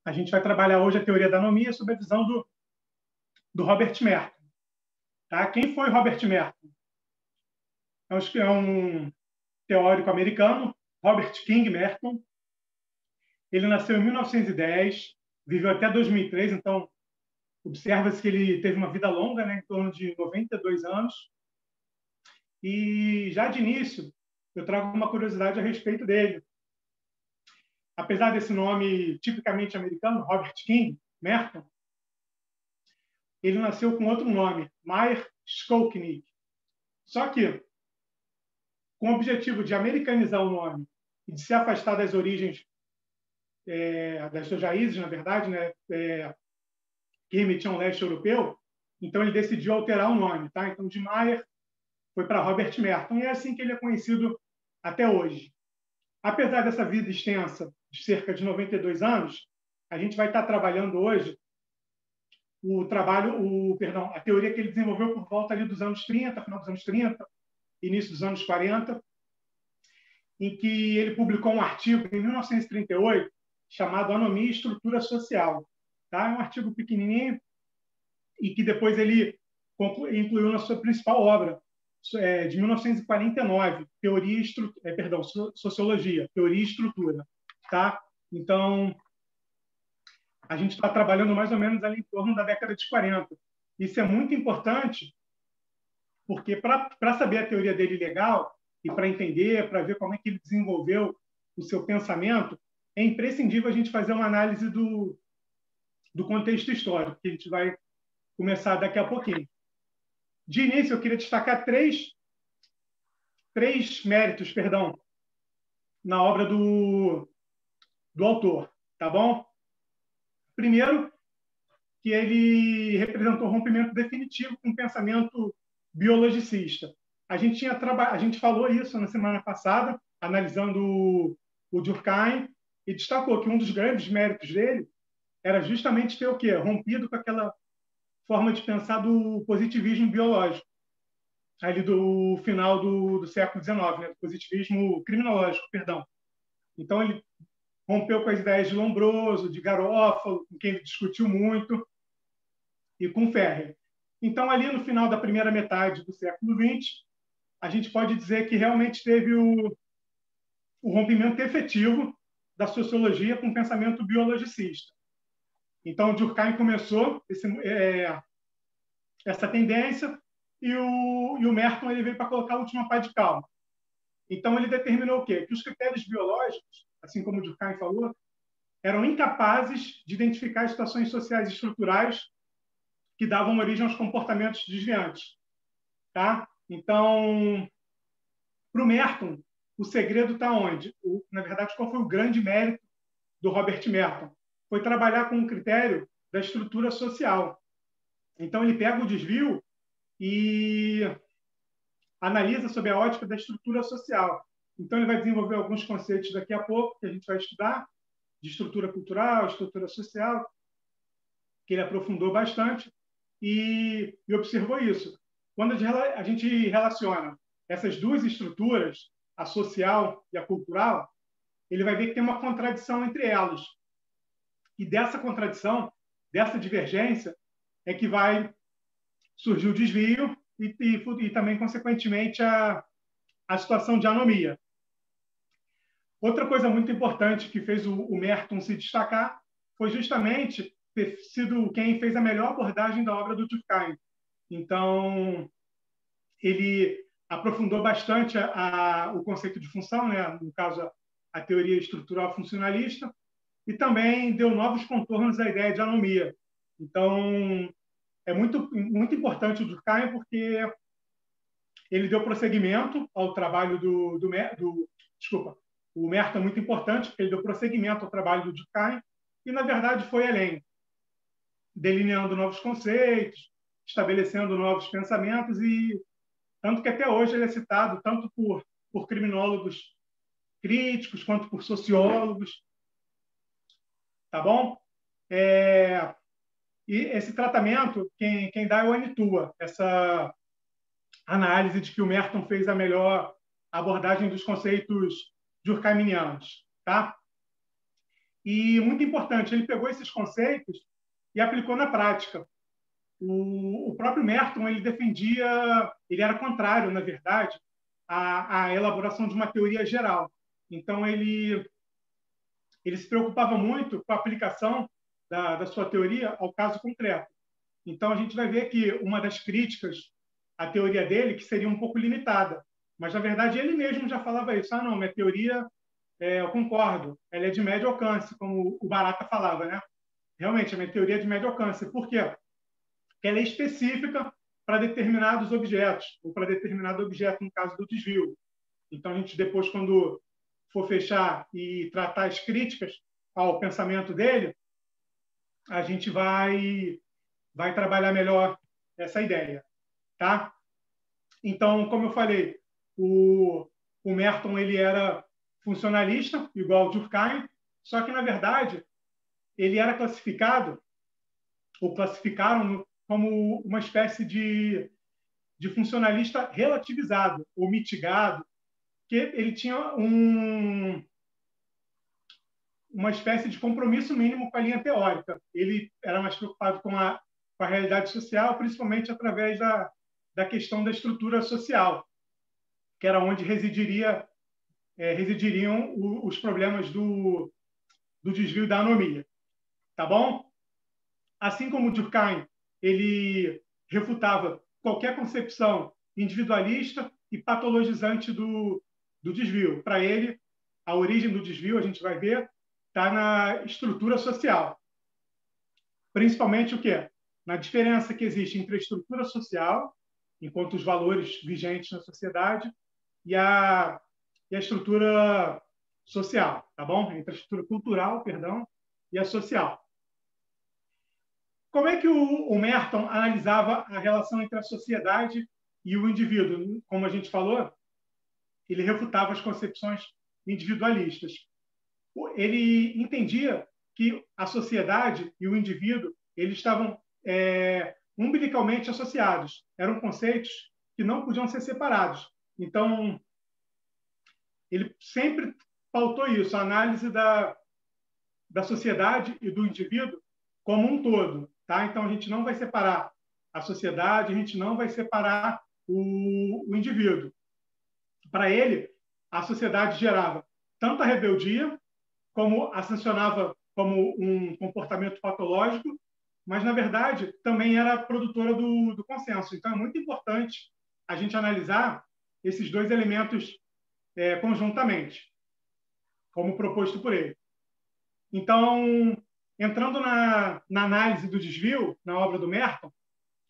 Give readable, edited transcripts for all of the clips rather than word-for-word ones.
A gente vai trabalhar hoje a teoria da anomia sob a visão do Robert Merton. Tá? Quem foi Robert Merton? É um teórico americano, Robert King Merton. Ele nasceu em 1910, viveu até 2003, então observa-se que ele teve uma vida longa, né, em torno de 92 anos. E já de início, eu trago uma curiosidade a respeito dele. Apesar desse nome tipicamente americano, Robert King Merton, ele nasceu com outro nome, Meyer Skolknick. Só que, com o objetivo de americanizar o nome e de se afastar das origens, das suas raízes, na verdade, né, que remetiam ao leste europeu, então ele decidiu alterar o nome. Tá? Então, de Meyer foi para Robert Merton, e é assim que ele é conhecido até hoje. Apesar dessa vida extensa, de cerca de 92 anos, a gente vai estar trabalhando hoje a teoria que ele desenvolveu por volta ali dos anos 30, final dos anos 30, início dos anos 40, em que ele publicou um artigo em 1938 chamado Anomia e Estrutura Social. Tá? É um artigo pequenininho e que depois ele incluiu na sua principal obra, de 1949, Sociologia, Teoria e Estrutura. Tá? Então, a gente está trabalhando mais ou menos ali em torno da década de 40. Isso é muito importante, porque para saber a teoria dele legal e para entender, para ver como é que ele desenvolveu o seu pensamento, é imprescindível a gente fazer uma análise do contexto histórico, que a gente vai começar daqui a pouquinho. De início, eu queria destacar três méritos, na obra do autor, tá bom? Primeiro, que ele representou o rompimento definitivo com o pensamento biologicista. A gente falou isso na semana passada, analisando o Durkheim, e destacou que um dos grandes méritos dele era justamente ter o quê? Rompido com aquela forma de pensar do positivismo biológico, ali do final do século XIX, né? Do positivismo criminológico, perdão. Então, ele rompeu com as ideias de Lombroso, de Garófalo, com quem ele discutiu muito, e com Ferrer. Então, ali no final da primeira metade do século XX, a gente pode dizer que realmente teve o rompimento efetivo da sociologia com o pensamento biologicista. Então, Durkheim começou essa tendência e o Merton ele veio para colocar a última pá de cal. Então, ele determinou o quê? Que os critérios biológicos, assim como Durkheim falou, eram incapazes de identificar situações sociais estruturais que davam origem aos comportamentos desviantes. Tá? Então, para o Merton, o segredo está onde? Na verdade, qual foi o grande mérito do Robert Merton? Foi trabalhar com o critério da estrutura social. Então, ele pega o desvio e analisa sob a ótica da estrutura social. Então, ele vai desenvolver alguns conceitos daqui a pouco, que a gente vai estudar, de estrutura cultural, estrutura social, que ele aprofundou bastante e observou isso. Quando a gente relaciona essas duas estruturas, a social e a cultural, ele vai ver que tem uma contradição entre elas. E dessa contradição, dessa divergência, é que vai surgir o desvio e também, consequentemente, a situação de anomia. Outra coisa muito importante que fez o Merton se destacar foi justamente ter sido quem fez a melhor abordagem da obra do Durkheim. Então, ele aprofundou bastante o conceito de função, né? No caso, a teoria estrutural funcionalista, e também deu novos contornos à ideia de anomia. Então, é muito, muito importante o Durkheim porque ele deu prosseguimento ao trabalho desculpa, o Merton é muito importante porque ele deu prosseguimento ao trabalho do Durkheim e, na verdade, foi além, delineando novos conceitos, estabelecendo novos pensamentos e tanto que até hoje ele é citado tanto por criminólogos críticos quanto por sociólogos, tá bom? E esse tratamento, quem dá é o Anitua, essa análise de que o Merton fez a melhor abordagem dos conceitos durkheimianos, tá? E, muito importante, ele pegou esses conceitos e aplicou na prática. O próprio Merton, ele defendia, ele era contrário, na verdade, à elaboração de uma teoria geral. Então, ele se preocupava muito com a aplicação da sua teoria ao caso concreto. Então, a gente vai ver que uma das críticas à teoria dele, que seria um pouco limitada, mas, na verdade, ele mesmo já falava isso. Ah, não, minha teoria, eu concordo, ela é de médio alcance, como o Barata falava, né? Realmente, a minha teoria é de médio alcance. Por quê? Porque ela é específica para determinados objetos, ou para determinado objeto, no caso do desvio. Então, a gente depois, quando for fechar e tratar as críticas ao pensamento dele, a gente vai trabalhar melhor essa ideia, tá? Então, como eu falei, o Merton ele era funcionalista, igual ao Durkheim, só que, na verdade, ele era classificado, ou classificaram como uma espécie de funcionalista relativizado, ou mitigado, que ele tinha uma espécie de compromisso mínimo com a linha teórica. Ele era mais preocupado com a realidade social, principalmente através da questão da estrutura social, que era onde residiriam os problemas do desvio da anomia. Tá bom? Assim como Durkheim, ele refutava qualquer concepção individualista e patologizante do desvio. Para ele, a origem do desvio, a gente vai ver, está na estrutura social. Principalmente o quê? Na diferença que existe entre a estrutura social, enquanto os valores vigentes na sociedade, e a estrutura social, tá bom? Entre a estrutura cultural, perdão, e a social. Como é que o Merton analisava a relação entre a sociedade e o indivíduo? Como a gente falou, ele refutava as concepções individualistas. Ele entendia que a sociedade e o indivíduo eles estavam umbilicalmente associados. Eram conceitos que não podiam ser separados. Então, ele sempre pautou isso, a análise da sociedade e do indivíduo como um todo. Tá? Então, a gente não vai separar a sociedade, a gente não vai separar o indivíduo. Para ele, a sociedade gerava tanto a rebeldia, como a sancionava como um comportamento patológico, mas, na verdade, também era produtora do consenso. Então, é muito importante a gente analisar esses dois elementos conjuntamente, como proposto por ele. Então, entrando na análise do desvio, na obra do Merton,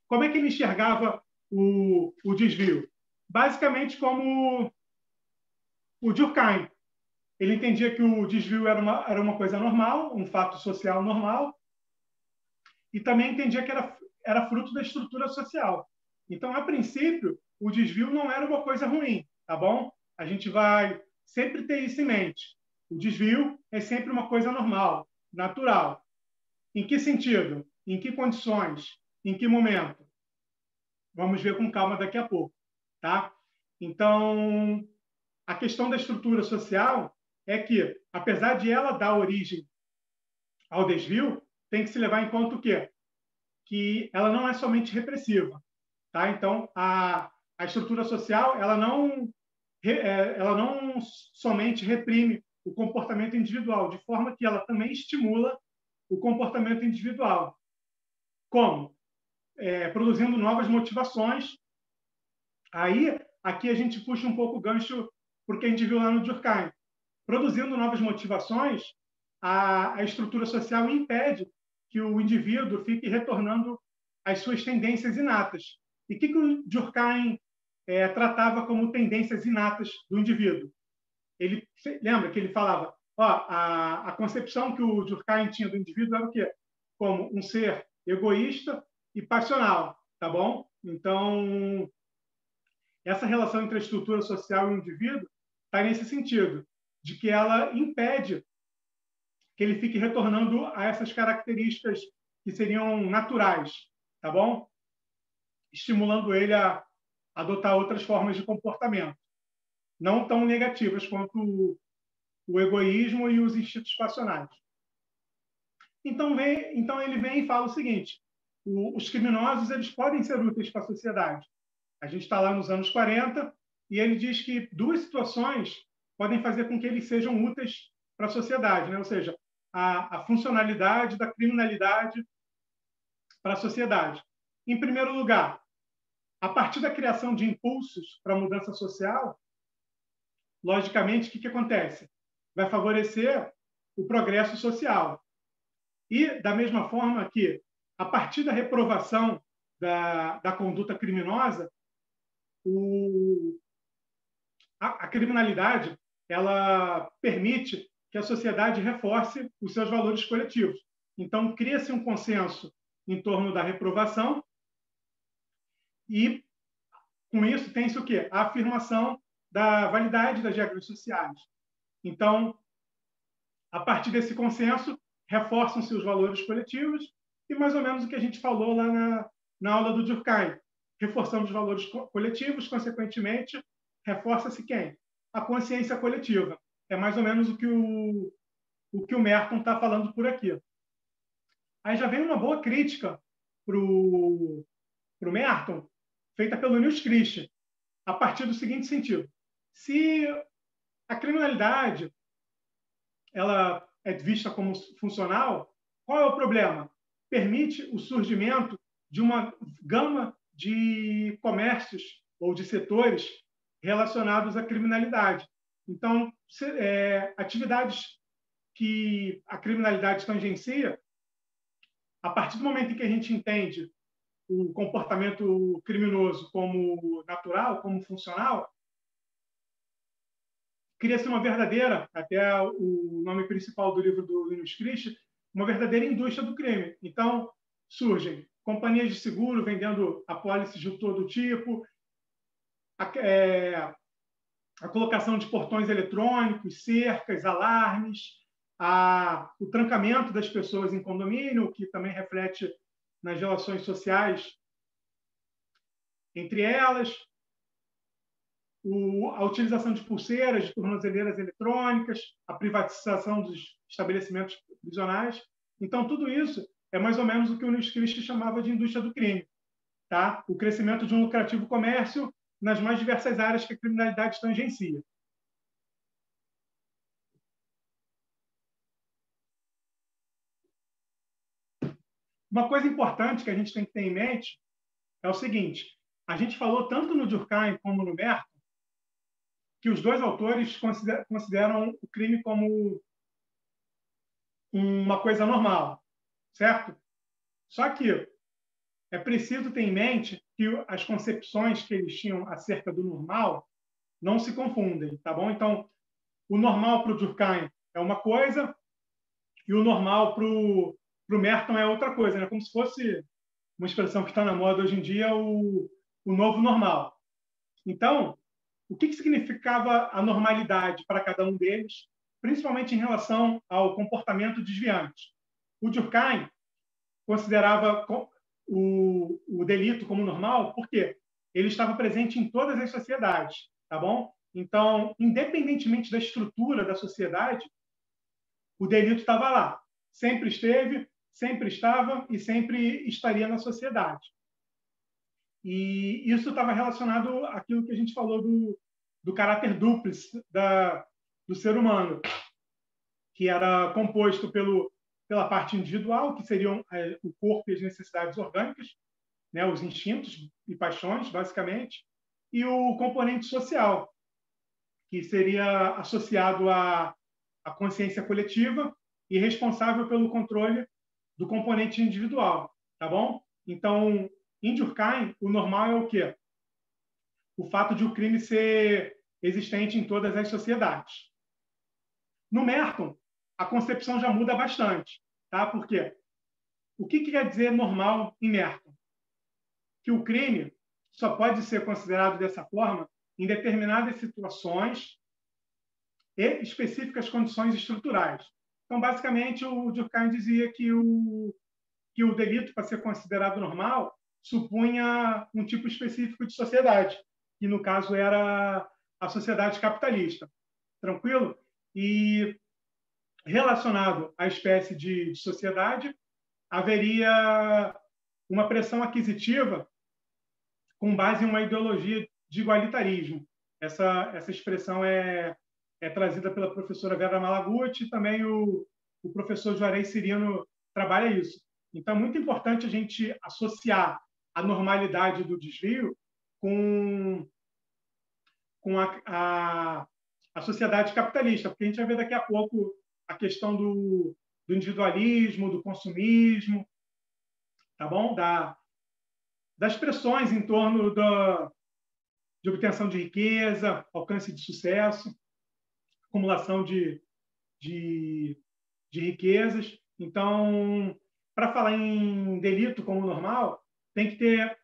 como é que ele enxergava o desvio? Basicamente como o Durkheim. Ele entendia que o desvio era uma coisa normal, um fato social normal, e também entendia que era fruto da estrutura social. Então, a princípio, o desvio não era uma coisa ruim, tá bom? A gente vai sempre ter isso em mente. O desvio é sempre uma coisa normal, natural. Em que sentido? Em que condições? Em que momento? Vamos ver com calma daqui a pouco, tá? Então, a questão da estrutura social é que, apesar de ela dar origem ao desvio, tem que se levar em conta o quê? Que ela não é somente repressiva, tá? Então, a estrutura social ela não somente reprime o comportamento individual, de forma que ela também estimula o comportamento individual. Como? Produzindo novas motivações. Aí, aqui a gente puxa um pouco o gancho porque a gente viu lá no Durkheim. Produzindo novas motivações, a estrutura social impede que o indivíduo fique retornando às suas tendências inatas. E o que o Durkheim tratava como tendências inatas do indivíduo? Ele lembra que ele falava, a concepção que o Durkheim tinha do indivíduo era o quê? Como um ser egoísta e passional, tá bom? Então, essa relação entre a estrutura social e o indivíduo está nesse sentido, de que ela impede que ele fique retornando a essas características que seriam naturais, tá bom? Estimulando ele a adotar outras formas de comportamento, não tão negativas quanto o egoísmo e os instintos passionais. Então ele vem e fala o seguinte: os criminosos eles podem ser úteis para a sociedade. A gente está lá nos anos 40 e ele diz que duas situações podem fazer com que eles sejam úteis para a sociedade, né? Ou seja, a funcionalidade da criminalidade para a sociedade. Em primeiro lugar, a partir da criação de impulsos para a mudança social, logicamente, o que acontece? Vai favorecer o progresso social. E, da mesma forma que, a partir da reprovação da conduta criminosa, a criminalidade ela permite que a sociedade reforce os seus valores coletivos. Então, cria-se um consenso em torno da reprovação e, com isso, tem-se o quê? A afirmação da validade das regras sociais. Então, a partir desse consenso, reforçam-se os valores coletivos e, mais ou menos, o que a gente falou lá na aula do Durkheim. Reforçando os valores coletivos, consequentemente, reforça-se quem? A consciência coletiva. É mais ou menos o que o Merton está falando por aqui. Aí já vem uma boa crítica para o Merton, feita pelo Nils Christie, a partir do seguinte sentido. Se a criminalidade ela é vista como funcional, qual é o problema? Permite o surgimento de uma gama de comércios ou de setores relacionados à criminalidade. Então, atividades que a criminalidade tangencia, a partir do momento em que a gente entende o comportamento criminoso como natural, como funcional, cria-se uma verdadeira, até o nome principal do livro do Nils Christie, uma verdadeira indústria do crime. Então, surgem companhias de seguro vendendo apólices de todo tipo, a colocação de portões eletrônicos, cercas, alarmes, o trancamento das pessoas em condomínio, que também reflete nas relações sociais entre elas, a utilização de pulseiras, de tornozeleiras eletrônicas, a privatização dos estabelecimentos prisionais. Então, tudo isso é mais ou menos o que o Nils Christie chamava de indústria do crime. Tá? O crescimento de um lucrativo comércio nas mais diversas áreas que a criminalidade tangencia. Uma coisa importante que a gente tem que ter em mente é o seguinte: a gente falou tanto no Durkheim como no Merton que os dois autores consideram o crime como uma coisa normal, certo? Só que é preciso ter em mente que as concepções que eles tinham acerca do normal não se confundem, tá bom? Então, o normal para o Durkheim é uma coisa e o normal para o Merton é outra coisa, né? Como se fosse uma expressão que está na moda hoje em dia, o novo normal. Então, o que significava a normalidade para cada um deles, principalmente em relação ao comportamento desviante? O Durkheim considerava o delito como normal porque ele estava presente em todas as sociedades, tá bom? Então, independentemente da estrutura da sociedade, o delito estava lá. Sempre esteve, sempre estava e sempre estaria na sociedade. E isso estava relacionado àquilo que a gente falou do caráter dúplice do ser humano, que era composto pela parte individual, que seriam o corpo e as necessidades orgânicas, né, os instintos e paixões, basicamente, e o componente social, que seria associado à consciência coletiva e responsável pelo controle do componente individual, tá bom? Então, em Durkheim, o normal é o quê? O fato de o crime ser existente em todas as sociedades. No Merton, a concepção já muda bastante, tá? Por quê? O que quer dizer normal em Merton? Que o crime só pode ser considerado dessa forma em determinadas situações e específicas condições estruturais. Então, basicamente, o Durkheim dizia que o delito, para ser considerado normal, supunha um tipo específico de sociedade, que, no caso, era a sociedade capitalista. Tranquilo? E relacionado à espécie de sociedade, haveria uma pressão aquisitiva com base em uma ideologia de igualitarismo. Essa expressão é trazida pela professora Vera Malaguti, e também o professor Juarez Cirino trabalha isso. Então, é muito importante a gente associar a normalidade do desvio com a sociedade capitalista, porque a gente vai ver daqui a pouco a questão do individualismo, do consumismo, tá bom? Das pressões em torno de obtenção de riqueza, alcance de sucesso, acumulação de riquezas. Então, para falar em delito como normal, tem que ter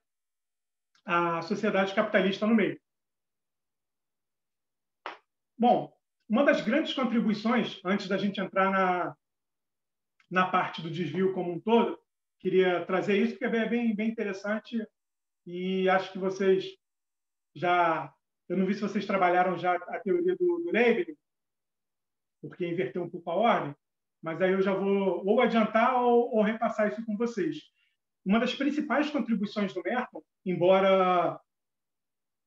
a sociedade capitalista no meio. Bom, uma das grandes contribuições, antes da gente entrar na parte do desvio como um todo, queria trazer isso, porque é bem interessante e acho que vocês já... Eu não vi se vocês trabalharam já a teoria do Leibniz, porque inverteu um pouco a ordem, mas aí eu já vou ou adiantar ou repassar isso com vocês. Uma das principais contribuições do Merton, embora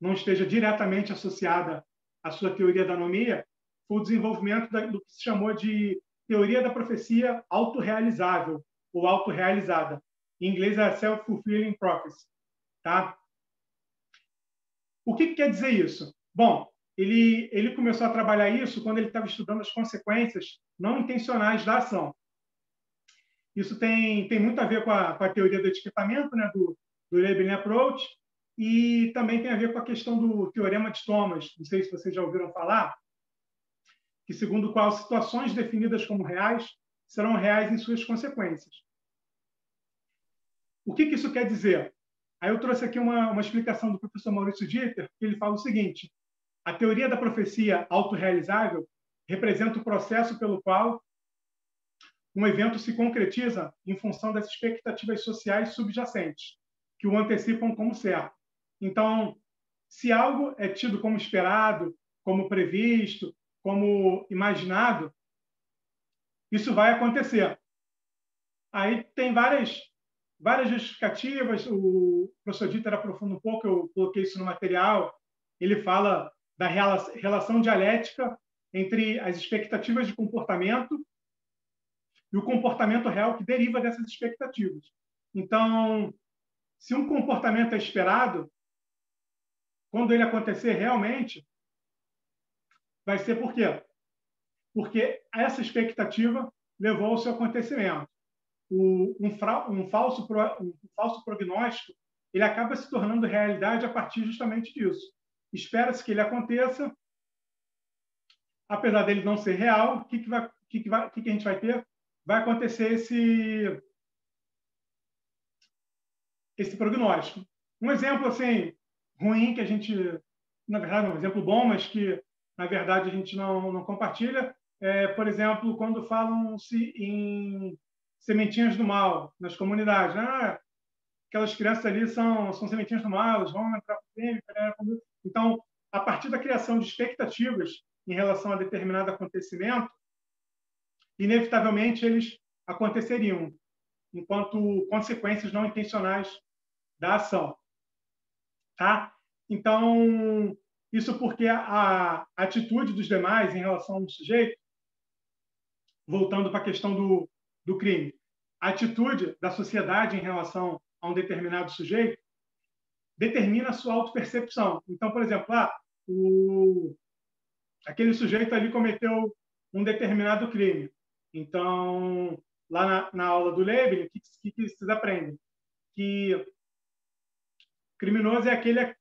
não esteja diretamente associada à sua teoria da anomia, foi o desenvolvimento do que se chamou de teoria da profecia autorrealizável ou autorrealizada. Em inglês é self-fulfilling prophecy. Tá? O que quer dizer isso? Bom, ele começou a trabalhar isso quando ele estava estudando as consequências não intencionais da ação. Isso tem muito a ver com a teoria do etiquetamento, né, do Labeling Approach, e também tem a ver com a questão do Teorema de Thomas, não sei se vocês já ouviram falar, que segundo o qual situações definidas como reais serão reais em suas consequências. O que isso quer dizer? Aí eu trouxe aqui uma explicação do professor Maurício Dieter, que ele fala o seguinte: a teoria da profecia autorrealizável representa o processo pelo qual um evento se concretiza em função das expectativas sociais subjacentes, que o antecipam como certo. Então, se algo é tido como esperado, como previsto, como imaginado, isso vai acontecer. Aí tem várias justificativas, o professor Dieter aprofunda um pouco, eu coloquei isso no material, ele fala da relação dialética entre as expectativas de comportamento e o comportamento real que deriva dessas expectativas. Então, se um comportamento é esperado, quando ele acontecer realmente, vai ser por quê? Porque essa expectativa levou ao seu acontecimento. Um falso prognóstico, ele acaba se tornando realidade a partir justamente disso. Espera-se que ele aconteça, apesar dele não ser real, o que a gente vai ter? Vai acontecer esse prognóstico. Um exemplo assim ruim que a gente, na verdade, um exemplo bom, mas que na verdade a gente não compartilha, é, por exemplo, quando falam-se em sementinhas do mal nas comunidades. Aquelas crianças ali são sementinhas do mal, elas vão entrar para o crime. Então, a partir da criação de expectativas em relação a determinado acontecimento, inevitavelmente eles aconteceriam, enquanto consequências não intencionais da ação. Tá? Então, isso porque a atitude dos demais em relação ao sujeito, voltando para a questão do crime, a atitude da sociedade em relação a um determinado sujeito determina a sua autopercepção. Então, por exemplo, aquele sujeito ali cometeu um determinado crime. Então, lá na aula do Leibniz, o que vocês aprendem? Que criminoso é aquele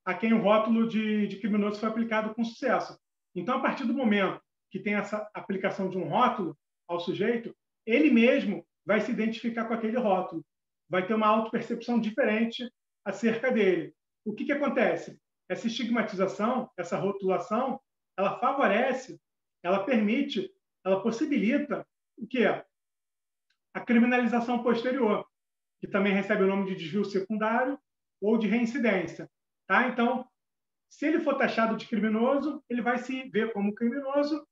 a quem o rótulo de criminoso foi aplicado com sucesso. Então, a partir do momento que tem essa aplicação de um rótulo ao sujeito, ele mesmo vai se identificar com aquele rótulo, vai ter uma autopercepção diferente acerca dele. O que acontece? Essa estigmatização, essa rotulação, ela favorece, ela permite, ela possibilita o que é? A criminalização posterior, que também recebe o nome de desvio secundário ou de reincidência. Tá? Então, se ele for taxado de criminoso, ele vai se ver como criminoso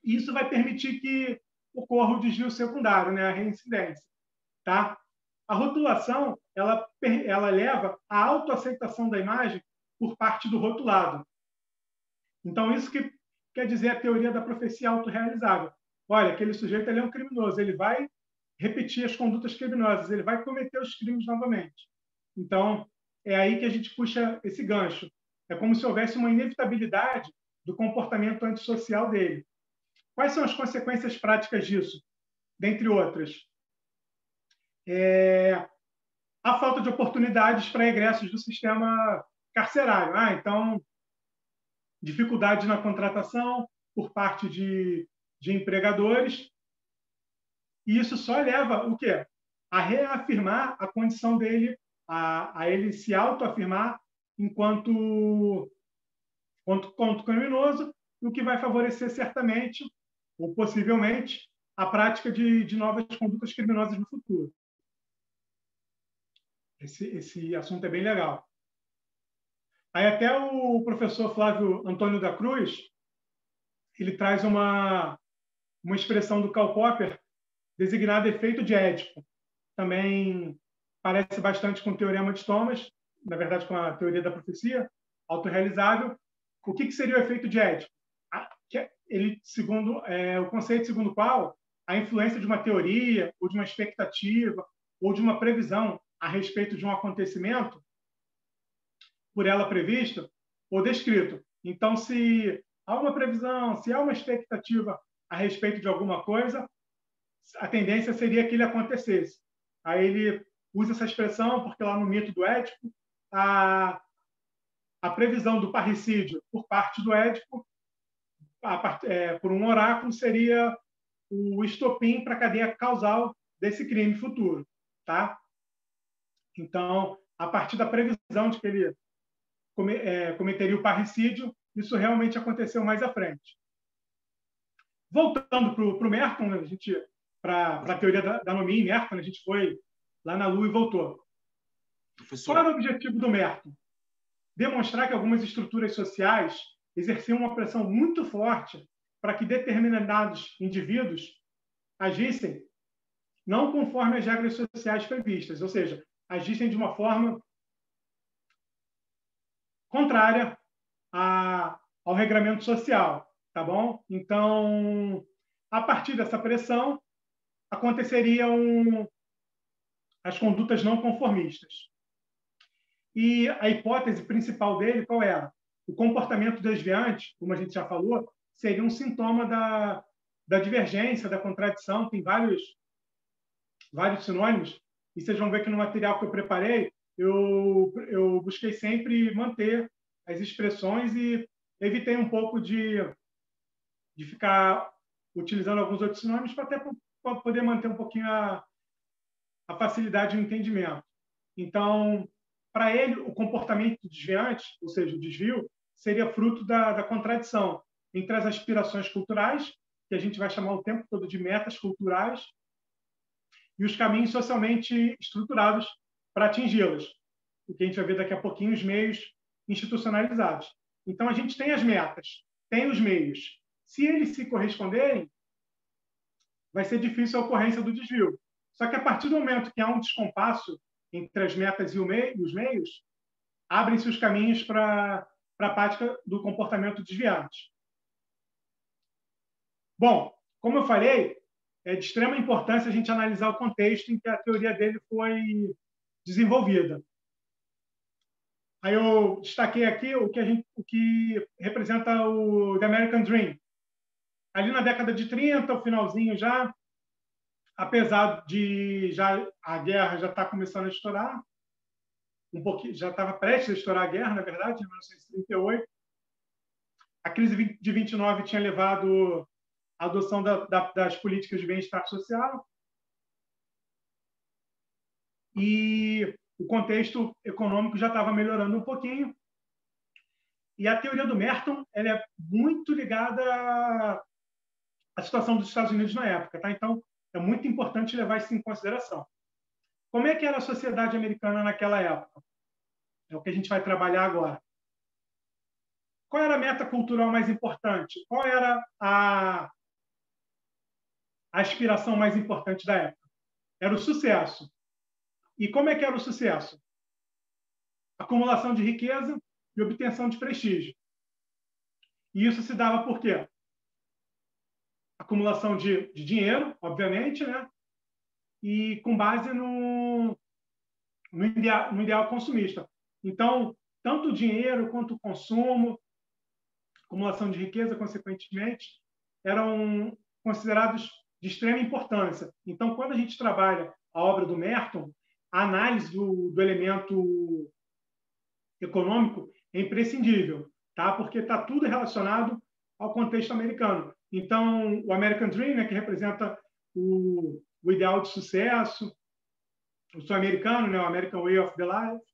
E isso vai permitir que ocorra o desvio secundário, né, a reincidência. Tá? A rotulação ela leva à autoaceitação da imagem por parte do rotulado. Então, isso que quer dizer a teoria da profecia autorrealizável. Olha, aquele sujeito ele é um criminoso, ele vai repetir as condutas criminosas, ele vai cometer os crimes novamente. Então, é aí que a gente puxa esse gancho. É como se houvesse uma inevitabilidade do comportamento antissocial dele. Quais são as consequências práticas disso? Dentre outras, a falta de oportunidades para egressos do sistema carcerário. Então, dificuldade na contratação por parte de empregadores. E isso só leva o quê? A reafirmar a condição dele, a ele se autoafirmar enquanto criminoso, o que vai favorecer certamente, ou possivelmente, a prática de novas condutas criminosas no futuro. Esse assunto é bem legal. Aí até o professor Flávio Antônio da Cruz, ele traz uma expressão do Karl Popper designada efeito de Édipo. Também parece bastante com o teorema de Thomas, na verdade com a teoria da profecia autorrealizável. O que seria o efeito de Édipo? Ele, segundo o conceito segundo o qual a influência de uma teoria, ou de uma expectativa, ou de uma previsão a respeito de um acontecimento, por ela previsto ou descrito. Então, se há uma previsão, se há uma expectativa a respeito de alguma coisa, a tendência seria que ele acontecesse. Aí ele usa essa expressão porque lá no mito do Édipo, a previsão do parricídio por parte do Édipo, por um oráculo, seria o estopim para a cadeia causal desse crime futuro. Tá? Então, a partir da previsão de que ele cometeria o parricídio, isso realmente aconteceu mais à frente. Voltando para o Merton, para a teoria da anomia em Merton, a gente foi lá na Lua e voltou. Professor. Qual era o objetivo do Merton? Demonstrar que algumas estruturas sociais exerciam uma pressão muito forte para que determinados indivíduos agissem não conforme as regras sociais previstas, ou seja, agissem de uma forma contrária ao regramento social, tá bom? Então, a partir dessa pressão, aconteceriam as condutas não conformistas. E a hipótese principal dele, qual era? O comportamento desviante, como a gente já falou, seria um sintoma da divergência, da contradição, tem vários sinônimos, e vocês vão ver que no material que eu preparei, eu busquei sempre manter as expressões e evitei um pouco de ficar utilizando alguns outros sinônimos para poder manter um pouquinho a facilidade no entendimento. Então, para ele, o comportamento desviante, ou seja, o desvio, seria fruto da contradição entre as aspirações culturais, que a gente vai chamar o tempo todo de metas culturais, e os caminhos socialmente estruturados para atingi-las. O que a gente vai ver daqui a pouquinho, os meios institucionalizados. Então, a gente tem as metas, tem os meios. Se eles se corresponderem, vai ser difícil a ocorrência do desvio. Só que, a partir do momento que há um descompasso entre as metas e os meios, abrem-se os caminhos para a prática do comportamento desviante. Bom, como eu falei, é de extrema importância a gente analisar o contexto em que a teoria dele foi desenvolvida. Aí eu destaquei aqui o que representa o The American Dream. Ali na década de 30, o finalzinho já, apesar de a guerra já estar começando a estourar, já estava prestes a estourar a guerra, na verdade, em 1938. A crise de 29 tinha levado à adoção das políticas de bem-estar social. E o contexto econômico já estava melhorando um pouquinho. E a teoria do Merton ela é muito ligada à situação dos Estados Unidos na época. Tá? Então, é muito importante levar isso em consideração. Como é que era a sociedade americana naquela época? É o que a gente vai trabalhar agora. Qual era a meta cultural mais importante? Qual era a aspiração mais importante da época? Era o sucesso. E como é que era o sucesso? Acumulação de riqueza e obtenção de prestígio. E isso se dava por quê? Acumulação de dinheiro, obviamente, né? E com base no ideal consumista. Então, tanto o dinheiro quanto o consumo, acumulação de riqueza, consequentemente, eram considerados de extrema importância. Então, quando a gente trabalha a obra do Merton, a análise do elemento econômico é imprescindível, tá? Porque está tudo relacionado ao contexto americano. Então, o American Dream, né, que representa o ideal de sucesso, o sonho americano, né, o American Way of Life,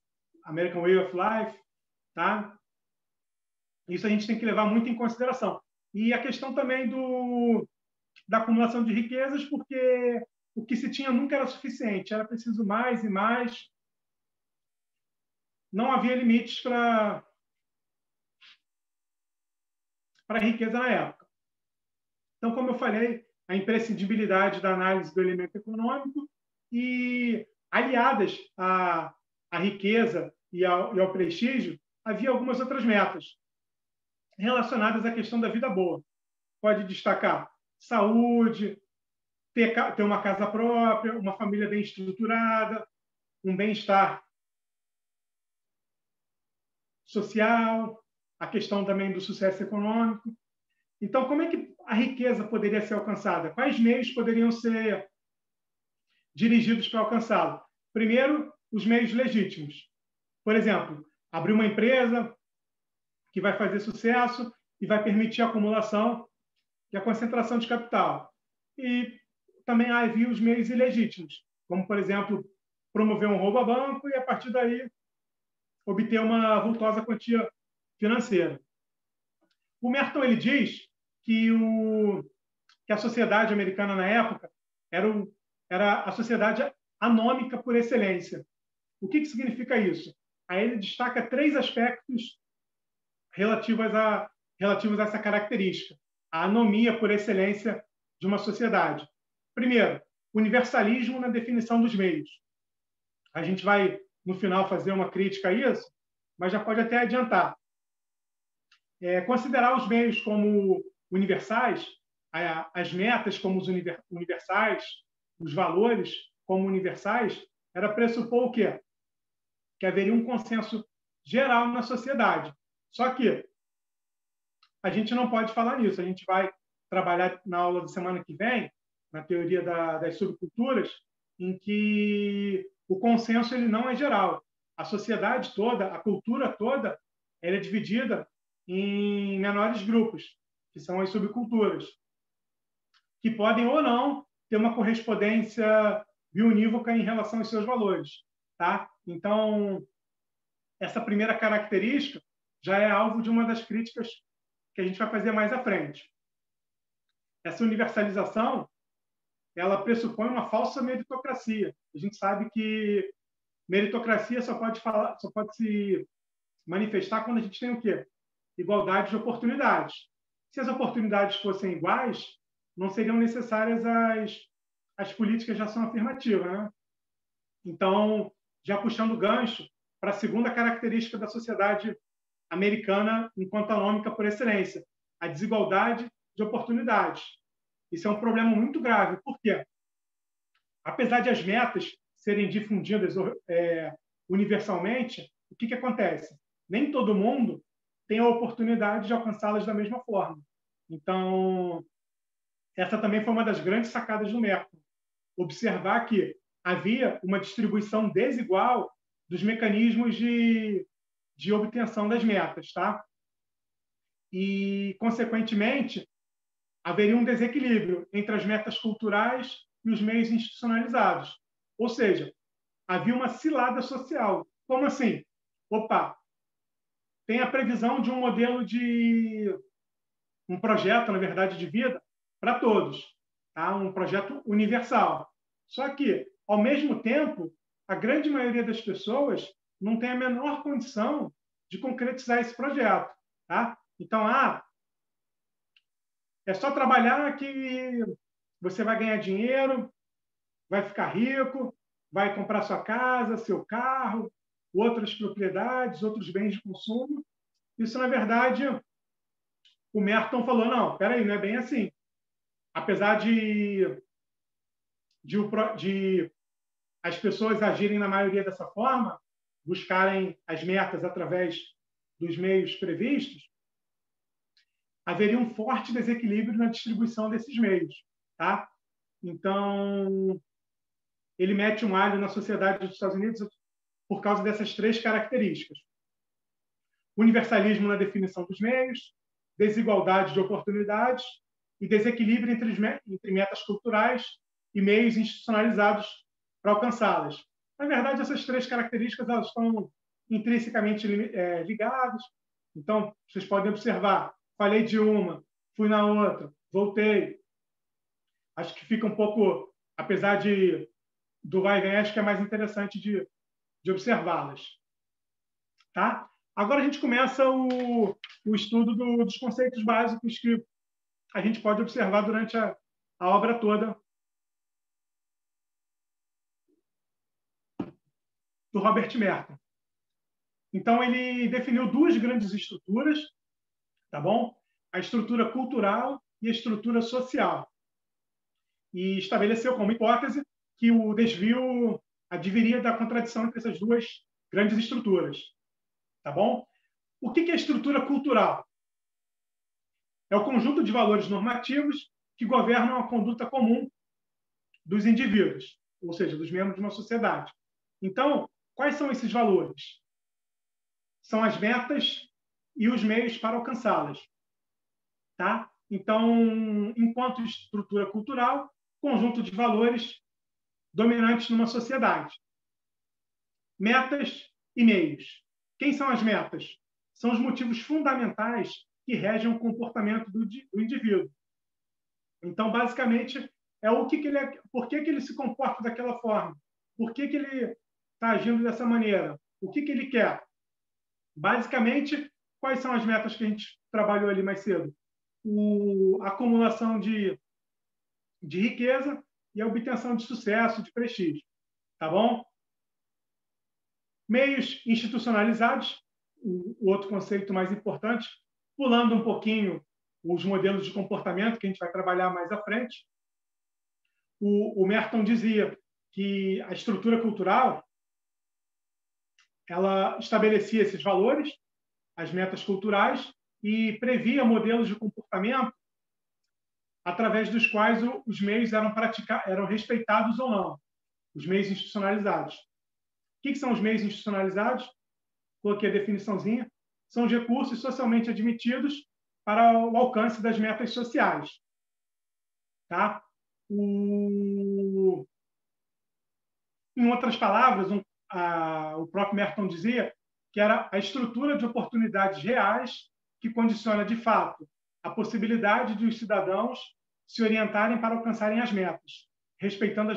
American Way of Life, tá? Isso a gente tem que levar muito em consideração. E a questão também da acumulação de riquezas, porque o que se tinha nunca era suficiente, era preciso mais e mais. Não havia limites para a riqueza na época. Então, como eu falei, a imprescindibilidade da análise do elemento econômico e, aliadas à riqueza e ao prestígio, havia algumas outras metas relacionadas à questão da vida boa. Pode destacar saúde, ter uma casa própria, uma família bem estruturada, um bem-estar social, a questão também do sucesso econômico. Então, como é que a riqueza poderia ser alcançada? Quais meios poderiam ser dirigidos para alcançá-la? Primeiro, os meios legítimos. Por exemplo, abrir uma empresa que vai fazer sucesso e vai permitir a acumulação e a concentração de capital. E também havia os meios ilegítimos, como, por exemplo, promover um roubo a banco e, a partir daí, obter uma vultosa quantia financeira. O Merton ele diz que a sociedade americana na época era a sociedade anômica por excelência. O que significa isso? Aí ele destaca 3 aspectos relativos a essa característica, a anomia por excelência de uma sociedade. Primeiro, universalismo na definição dos meios. A gente vai, no final, fazer uma crítica a isso, mas já pode até adiantar. Considerar os meios como universais, as metas como universais, os valores como universais, era pressupor o quê? Que haveria um consenso geral na sociedade. Só que a gente não pode falar nisso. A gente vai trabalhar na aula da semana que vem, na teoria das subculturas, em que o consenso ele não é geral. A sociedade toda, a cultura toda, ela é dividida em menores grupos, que são as subculturas, que podem ou não ter uma correspondência bionívoca em relação aos seus valores. Tá? Então, essa primeira característica já é alvo de uma das críticas que a gente vai fazer mais à frente. Essa universalização, ela pressupõe uma falsa meritocracia. A gente sabe que meritocracia só pode se manifestar quando a gente tem o quê? Igualdade de oportunidades. Se as oportunidades fossem iguais, não seriam necessárias as políticas de ação afirmativa, né? Então, já puxando o gancho para a segunda característica da sociedade americana enquanto anômica por excelência, a desigualdade de oportunidades. Isso é um problema muito grave. Por quê? Apesar de as metas serem difundidas universalmente, o que acontece? Nem todo mundo tem a oportunidade de alcançá-las da mesma forma. Então, essa também foi uma das grandes sacadas do Merton. Observar que havia uma distribuição desigual dos mecanismos de obtenção das metas, tá? E, consequentemente, haveria um desequilíbrio entre as metas culturais e os meios institucionalizados. Ou seja, havia uma cilada social. Como assim? Opa, tem a previsão de um modelo um projeto, na verdade, de vida para todos, tá? Um projeto universal. Só que, ao mesmo tempo, a grande maioria das pessoas não tem a menor condição de concretizar esse projeto, tá? Então, é só trabalhar que você vai ganhar dinheiro, vai ficar rico, vai comprar sua casa, seu carro, outras propriedades, outros bens de consumo. Isso, na verdade, o Merton falou, não, peraí, não é bem assim. Apesar de as pessoas agirem na maioria dessa forma, buscarem as metas através dos meios previstos, haveria um forte desequilíbrio na distribuição desses meios. Tá? Então, ele mete um alho na sociedade dos Estados Unidos por causa dessas três características. Universalismo na definição dos meios, desigualdade de oportunidades e desequilíbrio entre metas culturais e meios institucionalizados para alcançá-las. Na verdade, essas três características elas estão intrinsecamente ligadas. Então, vocês podem observar, falei de uma, fui na outra, voltei. Acho que fica um pouco, apesar do vai e vem, acho que é mais interessante de observá-las. Tá? Agora a gente começa o estudo dos conceitos básicos que a gente pode observar durante a obra toda do Robert Merton. Então, ele definiu duas grandes estruturas, tá bom? A estrutura cultural e a estrutura social. E estabeleceu como hipótese que o desvio adviria da contradição entre essas duas grandes estruturas. Tá bom? O que é a estrutura cultural? É o conjunto de valores normativos que governam a conduta comum dos indivíduos, ou seja, dos membros de uma sociedade. Então, quais são esses valores? São as metas e os meios para alcançá-las. Tá? Então, enquanto estrutura cultural, conjunto de valores dominantes numa sociedade. Metas e meios. Quem são as metas? São os motivos fundamentais que regem o comportamento do indivíduo. Então, basicamente, é o que ele é, por que ele se comporta daquela forma, por que ele está agindo dessa maneira, o que ele quer. Basicamente, quais são as metas que a gente trabalhou ali mais cedo? A acumulação de riqueza e a obtenção de sucesso, de prestígio. Tá bom? Meios institucionalizados, o outro conceito mais importante, pulando um pouquinho os modelos de comportamento que a gente vai trabalhar mais à frente. O Merton dizia que a estrutura cultural ela estabelecia esses valores, as metas culturais, e previa modelos de comportamento através dos quais os meios eram respeitados ou não, os meios institucionalizados. O que são os meios institucionalizados? Coloquei a definiçãozinha. São os recursos socialmente admitidos para o alcance das metas sociais. Tá? Em outras palavras, o próprio Merton dizia que era a estrutura de oportunidades reais que condiciona, de fato, a possibilidade de os cidadãos se orientarem para alcançarem as metas, respeitando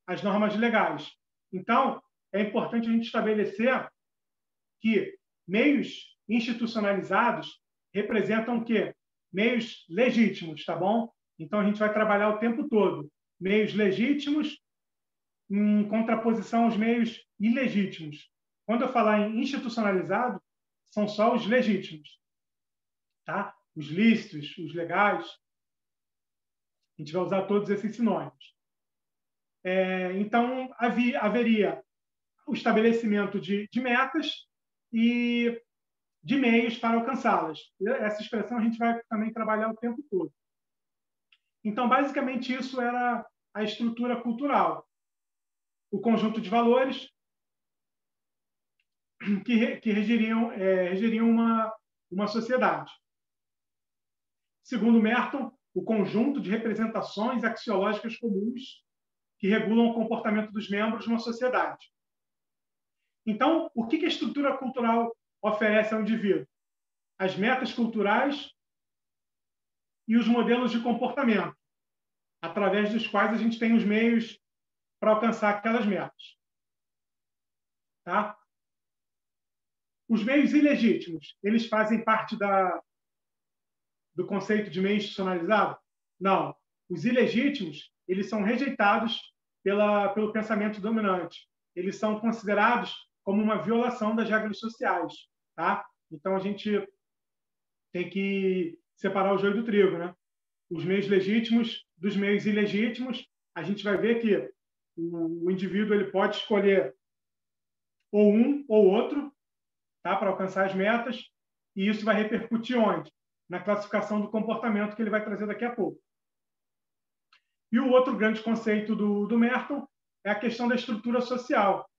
as normas legais. Então, é importante a gente estabelecer que meios institucionalizados representam o quê? Meios legítimos, tá bom? Então, a gente vai trabalhar o tempo todo meios legítimos em contraposição aos meios ilegítimos. Quando eu falar em institucionalizado, são só os legítimos, tá? Os lícitos, os legais. A gente vai usar todos esses sinônimos. Então, haveria o estabelecimento de metas e de meios para alcançá-las. Essa expressão a gente vai também trabalhar o tempo todo. Então, basicamente, isso era a estrutura cultural. O conjunto de valores que regeriam uma sociedade. Segundo Merton, o conjunto de representações axiológicas comuns que regulam o comportamento dos membros de uma sociedade. Então, o que a estrutura cultural oferece ao indivíduo? As metas culturais e os modelos de comportamento, através dos quais a gente tem os meios para alcançar aquelas metas. Tá? Os meios ilegítimos, eles fazem parte do conceito de meio institucionalizado? Não. Os ilegítimos, eles são rejeitados pelo pensamento dominante. Eles são considerados como uma violação das regras sociais, tá? Então, a gente tem que separar o joio do trigo, né? Os meios legítimos dos meios ilegítimos. A gente vai ver que o indivíduo ele pode escolher ou um ou outro, tá? Para alcançar as metas, e isso vai repercutir onde? Na classificação do comportamento que ele vai trazer daqui a pouco. E o outro grande conceito do Merton é a questão da estrutura social,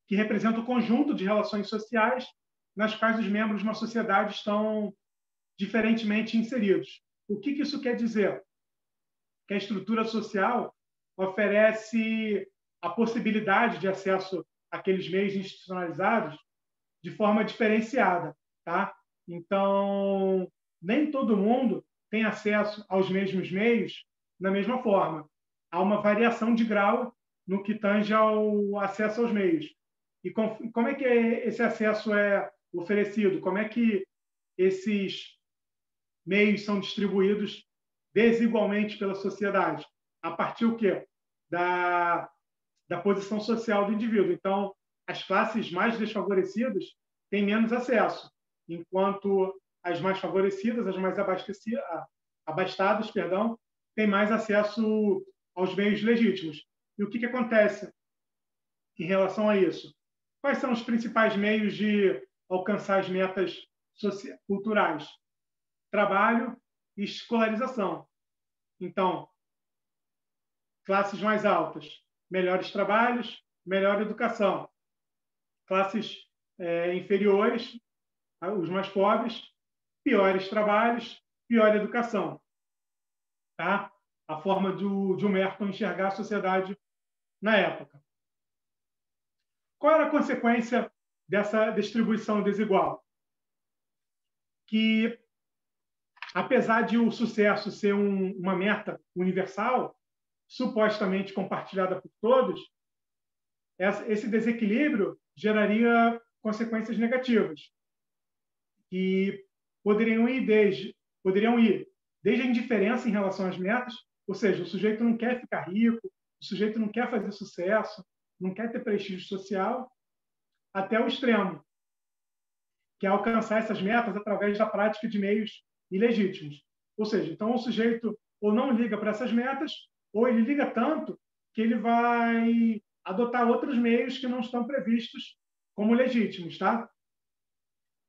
que representa o conjunto de relações sociais nas quais os membros de uma sociedade estão diferentemente inseridos. O que isso quer dizer? Que a estrutura social oferece a possibilidade de acesso àqueles meios institucionalizados de forma diferenciada, tá? Então, nem todo mundo tem acesso aos mesmos meios da mesma forma. Há uma variação de grau no que tange ao acesso aos meios. E como é que esse acesso é oferecido? Como é que esses meios são distribuídos desigualmente pela sociedade? A partir o quê? Da posição social do indivíduo. Então, as classes mais desfavorecidas têm menos acesso, enquanto as mais favorecidas, as mais abastadas, têm mais acesso aos meios legítimos. E o que acontece em relação a isso? Quais são os principais meios de alcançar as metas culturais? Trabalho e escolarização. Então, classes mais altas, melhores trabalhos, melhor educação. Classes inferiores, os mais pobres, piores trabalhos, pior educação. Tá? A forma de o Merton enxergar a sociedade na época. Qual era a consequência dessa distribuição desigual? Que, apesar de o sucesso ser uma meta universal, supostamente compartilhada por todos, esse desequilíbrio geraria consequências negativas, que poderiam ir desde a indiferença em relação às metas, ou seja, o sujeito não quer ficar rico, o sujeito não quer fazer sucesso, não quer ter prestígio social, até o extremo, que é alcançar essas metas através da prática de meios ilegítimos. Ou seja, então o sujeito ou não liga para essas metas, ou ele liga tanto que ele vai adotar outros meios que não estão previstos como legítimos, tá?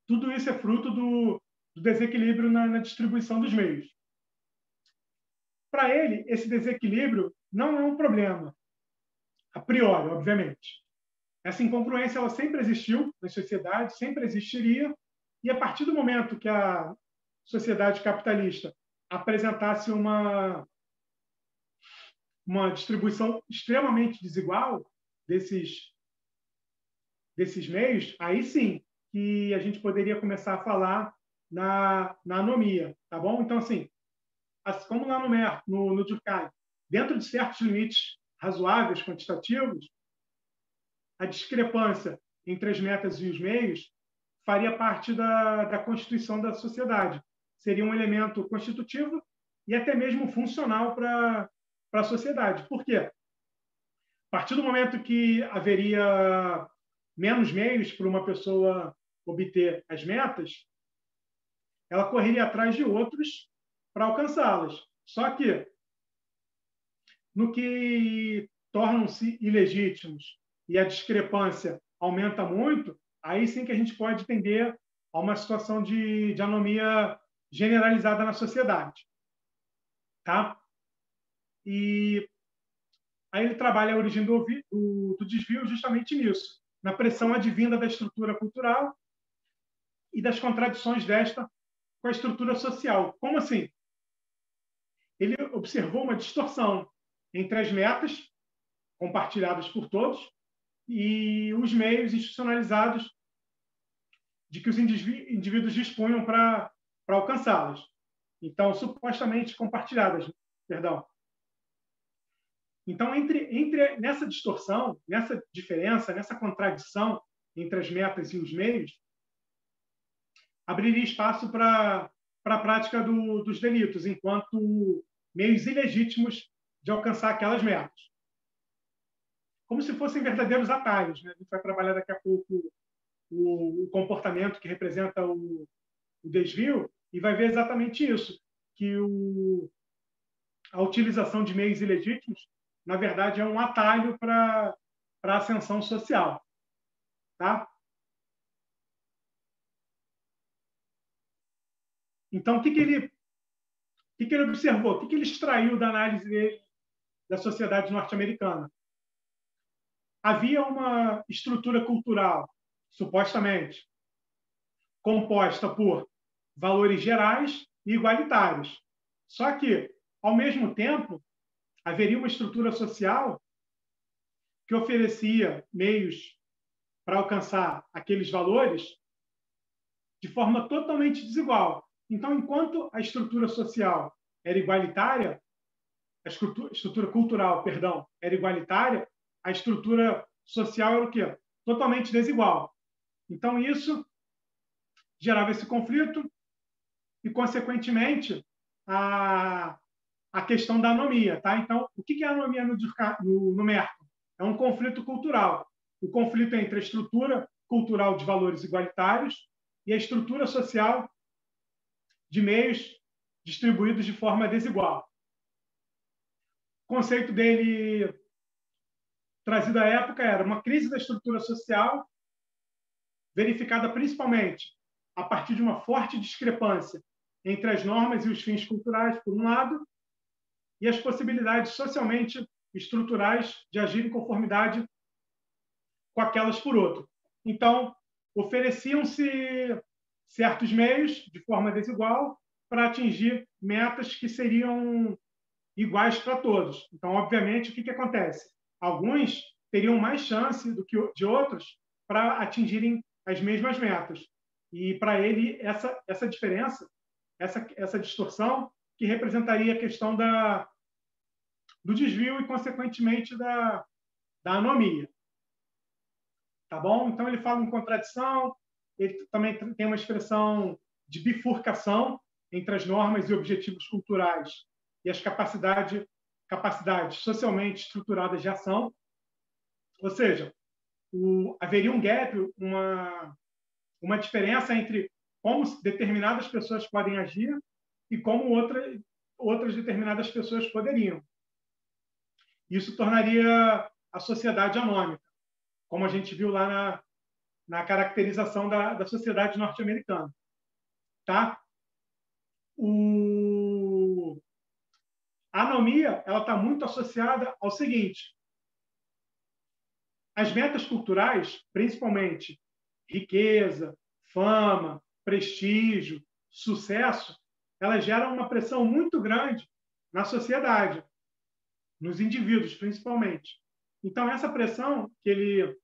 Tudo isso é fruto do desequilíbrio na distribuição dos meios. Para ele, esse desequilíbrio não é um problema, a priori, obviamente. Essa incongruência ela sempre existiu na sociedade, sempre existiria, e a partir do momento que a sociedade capitalista apresentasse uma distribuição extremamente desigual desses meios, aí sim que a gente poderia começar a falar na anomia, tá bom? Então, assim, como lá no Durkheim, dentro de certos limites razoáveis, quantitativos, a discrepância entre as metas e os meios faria parte da constituição da sociedade. Seria um elemento constitutivo e até mesmo funcional para a sociedade. Por quê? A partir do momento que haveria menos meios para uma pessoa obter as metas, ela correria atrás de outros para alcançá-las. Só que, no que tornam-se ilegítimos e a discrepância aumenta muito, aí sim que a gente pode tender a uma situação de anomia generalizada na sociedade. Tá? E aí ele trabalha a origem do desvio justamente nisso, na pressão advinda da estrutura cultural e das contradições desta com a estrutura social. Como assim? Ele observou uma distorção entre as metas compartilhadas por todos e os meios institucionalizados de que os indivíduos dispunham para alcançá-las. Então, supostamente compartilhadas, perdão. Então, nessa distorção, nessa diferença, nessa contradição entre as metas e os meios, abriria espaço para a prática dos delitos, enquanto meios ilegítimos de alcançar aquelas metas. Como se fossem verdadeiros atalhos, né? A gente vai trabalhar daqui a pouco o comportamento que representa o desvio e vai ver exatamente isso, que a utilização de meios ilegítimos, na verdade, é um atalho para a ascensão social. Tá? Então, o que ele observou? O que ele extraiu da análise dele da sociedade norte-americana? Havia uma estrutura cultural, supostamente, composta por valores gerais e igualitários. Só que, ao mesmo tempo, haveria uma estrutura social que oferecia meios para alcançar aqueles valores de forma totalmente desigual. Então, enquanto a estrutura social era igualitária, a estrutura cultural, perdão, era igualitária, a estrutura social era o quê? Totalmente desigual. Então, isso gerava esse conflito e, consequentemente, a questão da anomia. Tá? Então, o que é a anomia no Merkel? É um conflito cultural. O conflito entre a estrutura cultural de valores igualitários e a estrutura social de meios distribuídos de forma desigual. O conceito dele, trazido à época, era uma crise da estrutura social, verificada principalmente a partir de uma forte discrepância entre as normas e os fins culturais, por um lado, e as possibilidades socialmente estruturais de agir em conformidade com aquelas por outro. Então, ofereciam-se certos meios de forma desigual para atingir metas que seriam iguais para todos. Então, obviamente, o que acontece? Alguns teriam mais chance do que de outros para atingirem as mesmas metas. E para ele, essa diferença, essa distorção, que representaria a questão do desvio e, consequentemente, da anomia. Tá bom? Então, ele fala em contradição, ele também tem uma expressão de bifurcação entre as normas e objetivos culturais e as capacidades socialmente estruturadas de ação. Ou seja, haveria um gap, uma diferença entre como determinadas pessoas podem agir e como outras determinadas pessoas poderiam. Isso tornaria a sociedade anômica, como a gente viu lá na caracterização da sociedade norte-americana. Tá? A anomia está muito associada ao seguinte: as metas culturais, principalmente riqueza, fama, prestígio, sucesso, elas geram uma pressão muito grande na sociedade, nos indivíduos, principalmente. Então, essa pressão, que ele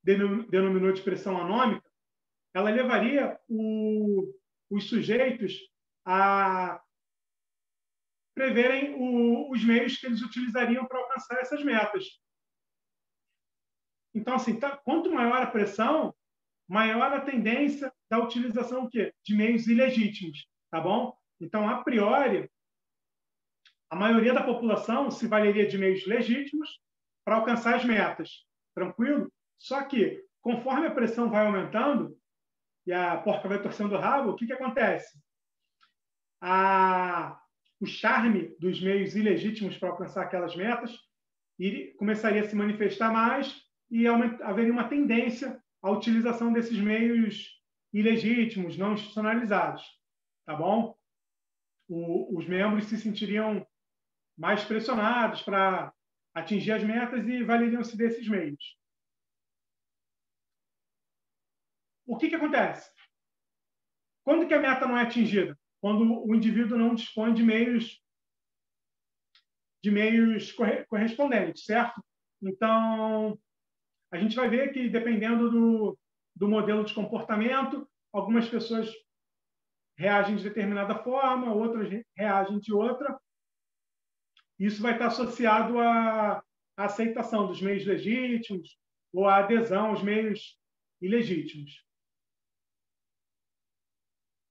denominou de pressão anômica, ela levaria os sujeitos a preverem os meios que eles utilizariam para alcançar essas metas. Então, assim, quanto maior a pressão, maior a tendência da utilização de meios ilegítimos, tá bom? Então, a priori, a maioria da população se valeria de meios legítimos para alcançar as metas, tranquilo? Só que, conforme a pressão vai aumentando e a porca vai torcendo o rabo, o que acontece? O charme dos meios ilegítimos para alcançar aquelas metas começaria a se manifestar mais e haveria uma tendência à utilização desses meios ilegítimos, não institucionalizados, tá bom? Os membros se sentiriam mais pressionados para atingir as metas e valeriam-se desses meios. O que acontece? Quando que a meta não é atingida? Quando o indivíduo não dispõe de meios correspondentes, certo? Então, a gente vai ver que, dependendo do modelo de comportamento, algumas pessoas reagem de determinada forma, outras reagem de outra. Isso vai estar associado à aceitação dos meios legítimos ou à adesão aos meios ilegítimos.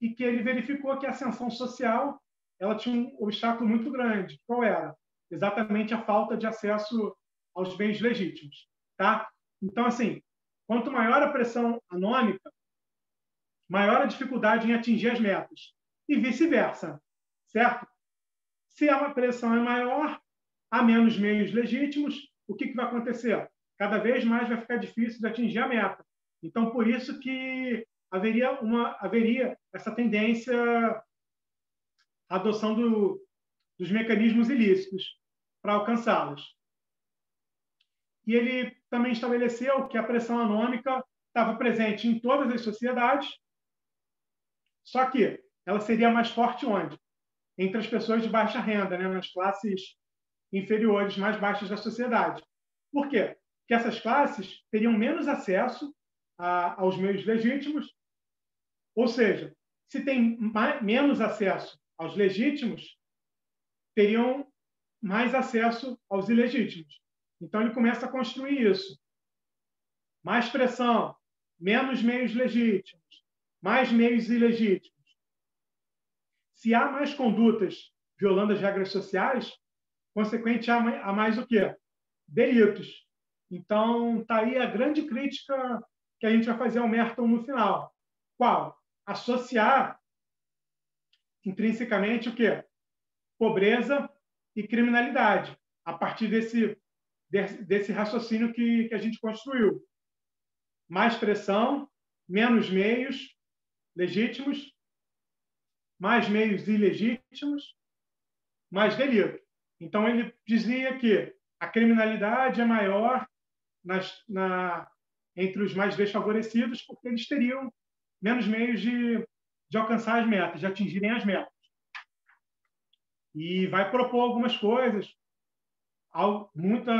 E que ele verificou que a ascensão social ela tinha um obstáculo muito grande. Qual era? Exatamente a falta de acesso aos bens legítimos. Tá? Então, assim, quanto maior a pressão anômica, maior a dificuldade em atingir as metas. E vice-versa, certo? Se a pressão é maior, há menos meios legítimos, o que vai acontecer? Cada vez mais vai ficar difícil de atingir a meta. Então, por isso que haveria essa tendência à adoção dos mecanismos ilícitos para alcançá-los. E ele também estabeleceu que a pressão anômica estava presente em todas as sociedades, só que ela seria mais forte onde? Entre as pessoas de baixa renda, né? Nas classes inferiores, mais baixas da sociedade. Por quê? Porque essas classes teriam menos acesso aos meios legítimos, ou seja, se tem menos acesso aos legítimos, teriam mais acesso aos ilegítimos. Então, ele começa a construir isso. Mais pressão, menos meios legítimos, mais meios ilegítimos. Se há mais condutas violando as regras sociais, consequente, há mais o quê? Delitos. Então, está aí a grande crítica que a gente vai fazer ao Merton no final. Qual? Associar intrinsecamente o quê? Pobreza e criminalidade, a partir desse raciocínio que a gente construiu. Mais pressão, menos meios legítimos, mais meios ilegítimos, mais delito. Então, ele dizia que a criminalidade é maior entre os mais desfavorecidos, porque eles teriam menos meios de alcançar as metas, de atingirem as metas. E vai propor algumas coisas. Muito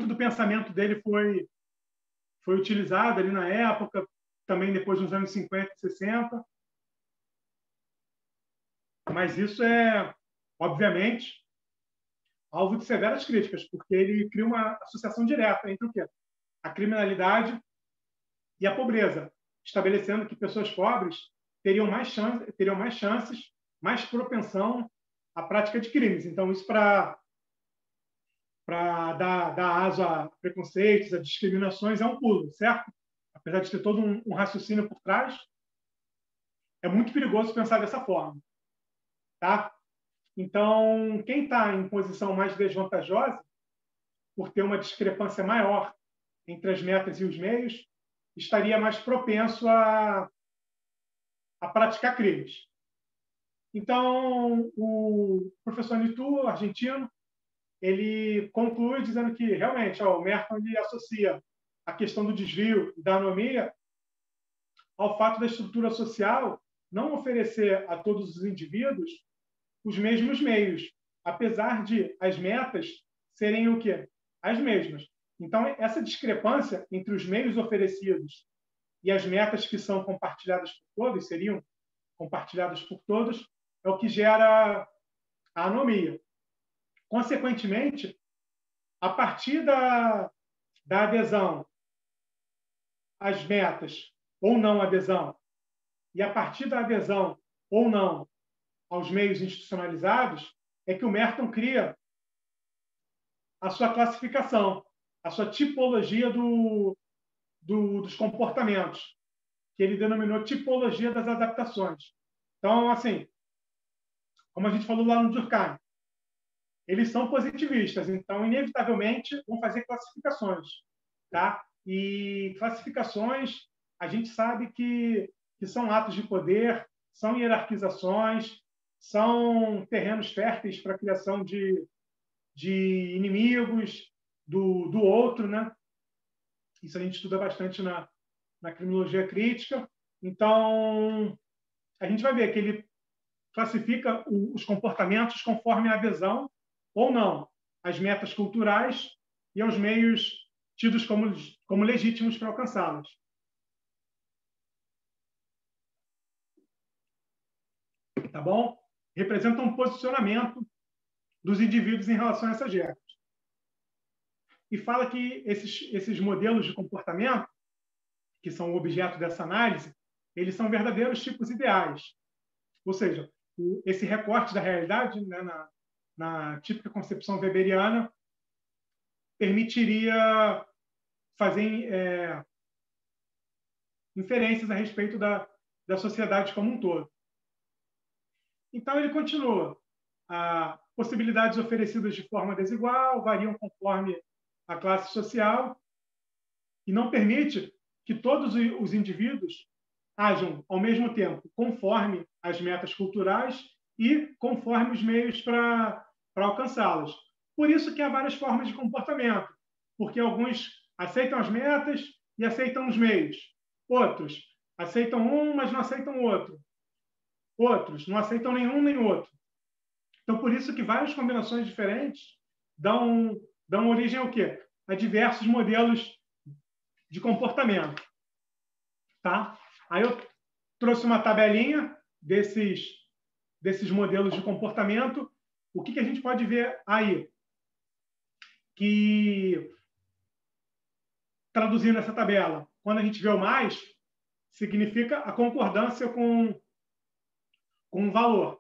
do pensamento dele foi utilizado ali na época, também depois dos anos 50 e 60. Mas isso é, obviamente, alvo de severas críticas, porque ele cria uma associação direta entre o quê? A criminalidade e a pobreza, estabelecendo que pessoas pobres teriam mais chances, mais propensão à prática de crimes. Então, isso para dar aso a preconceitos, a discriminações, é um pulo, certo? Apesar de ter todo um raciocínio por trás, é muito perigoso pensar dessa forma. Tá? Então, quem está em posição mais desvantajosa, por ter uma discrepância maior entre as metas e os meios, estaria mais propenso a praticar crimes. Então, o professor Nitu, argentino, ele conclui dizendo que, realmente, o Merton associa a questão do desvio e da anomia ao fato da estrutura social não oferecer a todos os indivíduos os mesmos meios, apesar de as metas serem o quê? As mesmas. Então, essa discrepância entre os meios oferecidos e as metas que são compartilhadas por todos, seriam compartilhadas por todos, é o que gera a anomia. Consequentemente, a partir da adesão às metas ou não adesão, e a partir da adesão ou não aos meios institucionalizados, é que o Merton cria a sua classificação, a sua tipologia dos comportamentos, que ele denominou tipologia das adaptações. Então, assim, como a gente falou lá no Durkheim, eles são positivistas, então, inevitavelmente, vão fazer classificações. Tá? E classificações, a gente sabe que são atos de poder, são hierarquizações, são terrenos férteis para a criação de inimigos do outro, né? Isso a gente estuda bastante na criminologia crítica. Então, a gente vai ver que ele classifica os comportamentos conforme a adesão ou não às metas culturais e aos meios tidos como legítimos para alcançá-las. Tá bom? Representa um posicionamento dos indivíduos em relação a essas regras. E fala que esses modelos de comportamento, que são o objeto dessa análise, eles são verdadeiros tipos ideais. Ou seja, esse recorte da realidade, né, na típica concepção weberiana, permitiria fazer inferências a respeito da sociedade como um todo. Então, ele continua. Possibilidades oferecidas de forma desigual, variam conforme a classe social, e não permite que todos os indivíduos ajam, ao mesmo tempo, conforme as metas culturais e conforme os meios para alcançá-las. Por isso que há várias formas de comportamento, porque alguns aceitam as metas e aceitam os meios. Outros aceitam um, mas não aceitam o outro. Outros não aceitam nenhum nem outro. Então, por isso que várias combinações diferentes dão origem ao quê? A diversos modelos de comportamento. Tá? Aí eu trouxe uma tabelinha desses modelos de comportamento. O que a gente pode ver aí? Que, traduzindo essa tabela, quando a gente vê o mais, significa a concordância com um valor.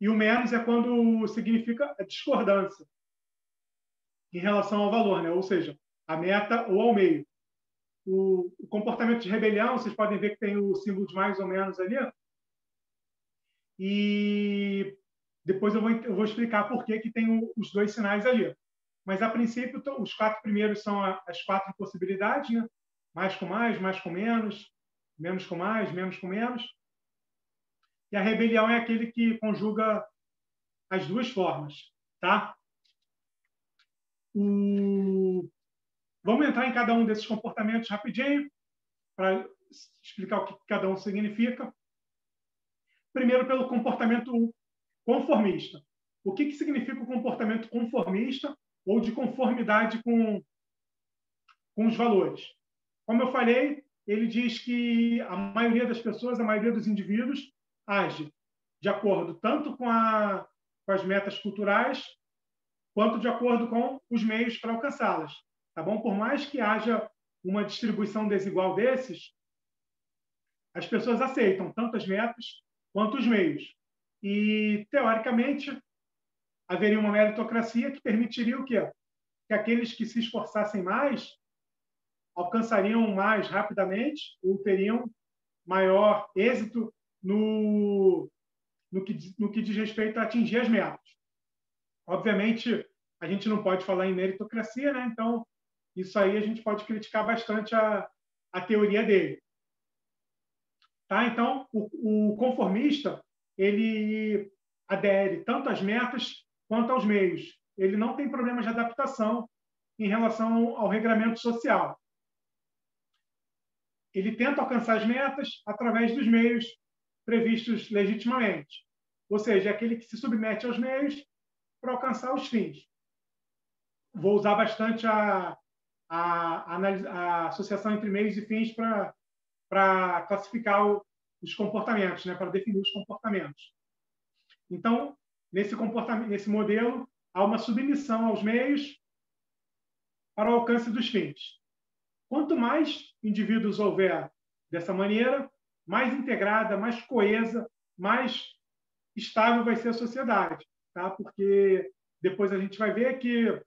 E o menos é quando significa a discordância em relação ao valor, né? Ou seja, a meta ou ao meio. O comportamento de rebelião, vocês podem ver que tem o símbolo de mais ou menos ali. E depois eu vou explicar por que tem os dois sinais ali. Mas, a princípio, os 4 primeiros são as 4 possibilidades, né? Mais com menos com mais, menos com menos. E a rebelião é aquele que conjuga as duas formas. Tá? Vamos entrar em cada um desses comportamentos rapidinho, para explicar o que cada um significa. Primeiro, pelo comportamento conformista. O que significa o comportamento conformista ou de conformidade com os valores? Como eu falei, ele diz que a maioria das pessoas, a maioria dos indivíduos, age de acordo tanto com as metas culturais, quanto de acordo com os meios para alcançá-las. Tá bom? Por mais que haja uma distribuição desigual desses, as pessoas aceitam tanto as metas quanto os meios. E, teoricamente, haveria uma meritocracia que permitiria o quê? Que aqueles que se esforçassem mais alcançariam mais rapidamente ou teriam maior êxito no que diz respeito a atingir as metas. Obviamente, a gente não pode falar em meritocracia, né? Então, isso aí a gente pode criticar bastante a teoria dele. Tá? Então, o conformista, ele adere tanto às metas quanto aos meios. Ele não tem problemas de adaptação em relação ao regramento social. Ele tenta alcançar as metas através dos meios previstos legitimamente. Ou seja, é aquele que se submete aos meios para alcançar os fins. Vou usar bastante a associação entre meios e fins para classificar os comportamentos, né? Para definir os comportamentos. Então, nesse modelo, há uma submissão aos meios para o alcance dos fins. Quanto mais indivíduos houver dessa maneira, mais integrada, mais coesa, mais estável vai ser a sociedade. Tá? Porque depois a gente vai ver que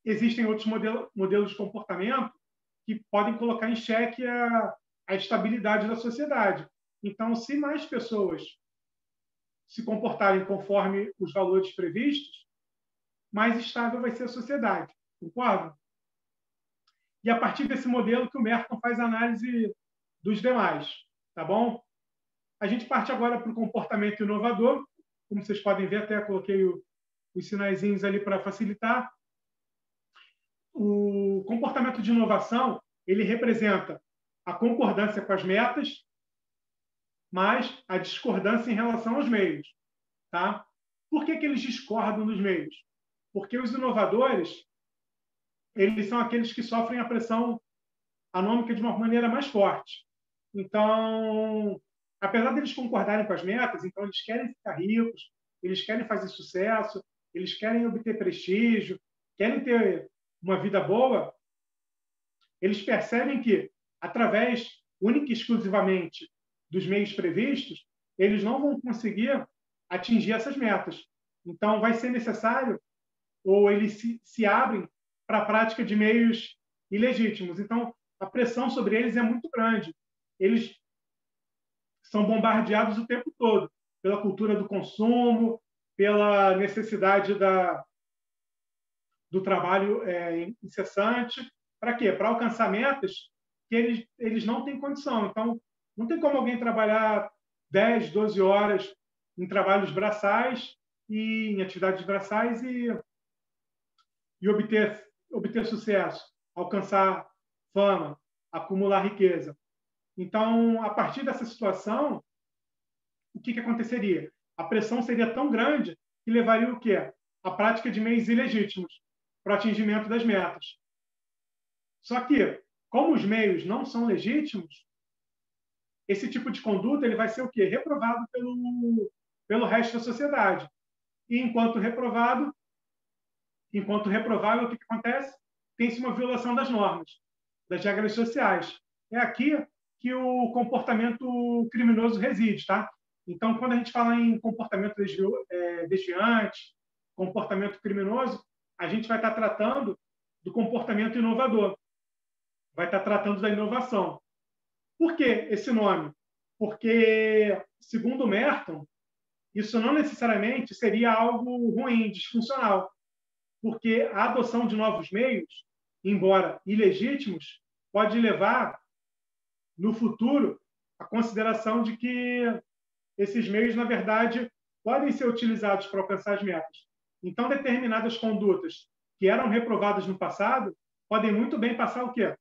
existem outros modelos de comportamento que podem colocar em xeque a estabilidade da sociedade. Então, se mais pessoas se comportarem conforme os valores previstos, mais estável vai ser a sociedade. Concorda? E a partir desse modelo que o Merton faz a análise dos demais. Tá bom? A gente parte agora para o comportamento inovador. Como vocês podem ver, até coloquei os sinaizinhos ali para facilitar. O comportamento de inovação, ele representa a concordância com as metas, mas a discordância em relação aos meios. Tá? Por que eles discordam nos meios? Porque os inovadores, eles são aqueles que sofrem a pressão anômica de uma maneira mais forte. Então, apesar deles concordarem com as metas, então eles querem ficar ricos, eles querem fazer sucesso, eles querem obter prestígio, querem ter uma vida boa, eles percebem que, através, única e exclusivamente, dos meios previstos, eles não vão conseguir atingir essas metas. Então, vai ser necessário, ou eles se abrem para a prática de meios ilegítimos. Então, a pressão sobre eles é muito grande. Eles são bombardeados o tempo todo pela cultura do consumo, pela necessidade do trabalho incessante. Para quê? Para alcançar metas que eles não têm condição. Então, não tem como alguém trabalhar 10, 12 horas em trabalhos braçais e em atividades braçais e obter sucesso, alcançar fama, acumular riqueza. Então, a partir dessa situação, o que aconteceria? A pressão seria tão grande que levaria o quê? A prática de meios ilegítimos para o atingimento das metas. Só que, como os meios não são legítimos, esse tipo de conduta ele vai ser o quê? Reprovado pelo resto da sociedade. E enquanto reprovável, o que acontece? Tem-se uma violação das normas, das regras sociais. É aqui que o comportamento criminoso reside, tá? Então, quando a gente fala em comportamento desviante, comportamento criminoso, a gente vai estar tratando do comportamento inovador, vai estar tratando da inovação. Por que esse nome? Porque, segundo Merton, isso não necessariamente seria algo ruim, disfuncional, porque a adoção de novos meios, embora ilegítimos, pode levar, no futuro, à consideração de que esses meios, na verdade, podem ser utilizados para alcançar as metas. Então, determinadas condutas que eram reprovadas no passado podem muito bem passar o quê?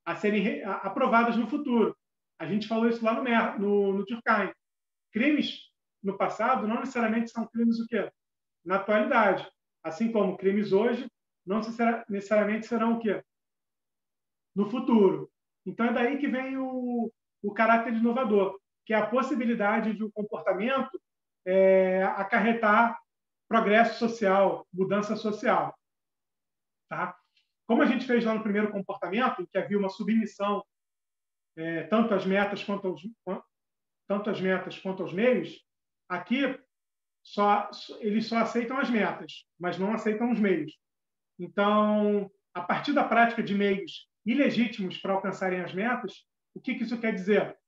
A serem aprovadas no futuro. A gente falou isso lá no Durkheim. Crimes no passado não necessariamente são crimes o quê? Na atualidade. Assim como crimes hoje não necessariamente serão o quê? No futuro. Então, é daí que vem o caráter inovador, que é a possibilidade de um comportamento acarretar progresso social, mudança social. Tá? Como a gente fez lá no primeiro comportamento, em que havia uma submissão tanto às metas quanto aos meios, aqui eles só aceitam as metas, mas não aceitam os meios. Então, a partir da prática de meios ilegítimos para alcançarem as metas, o que isso quer dizer?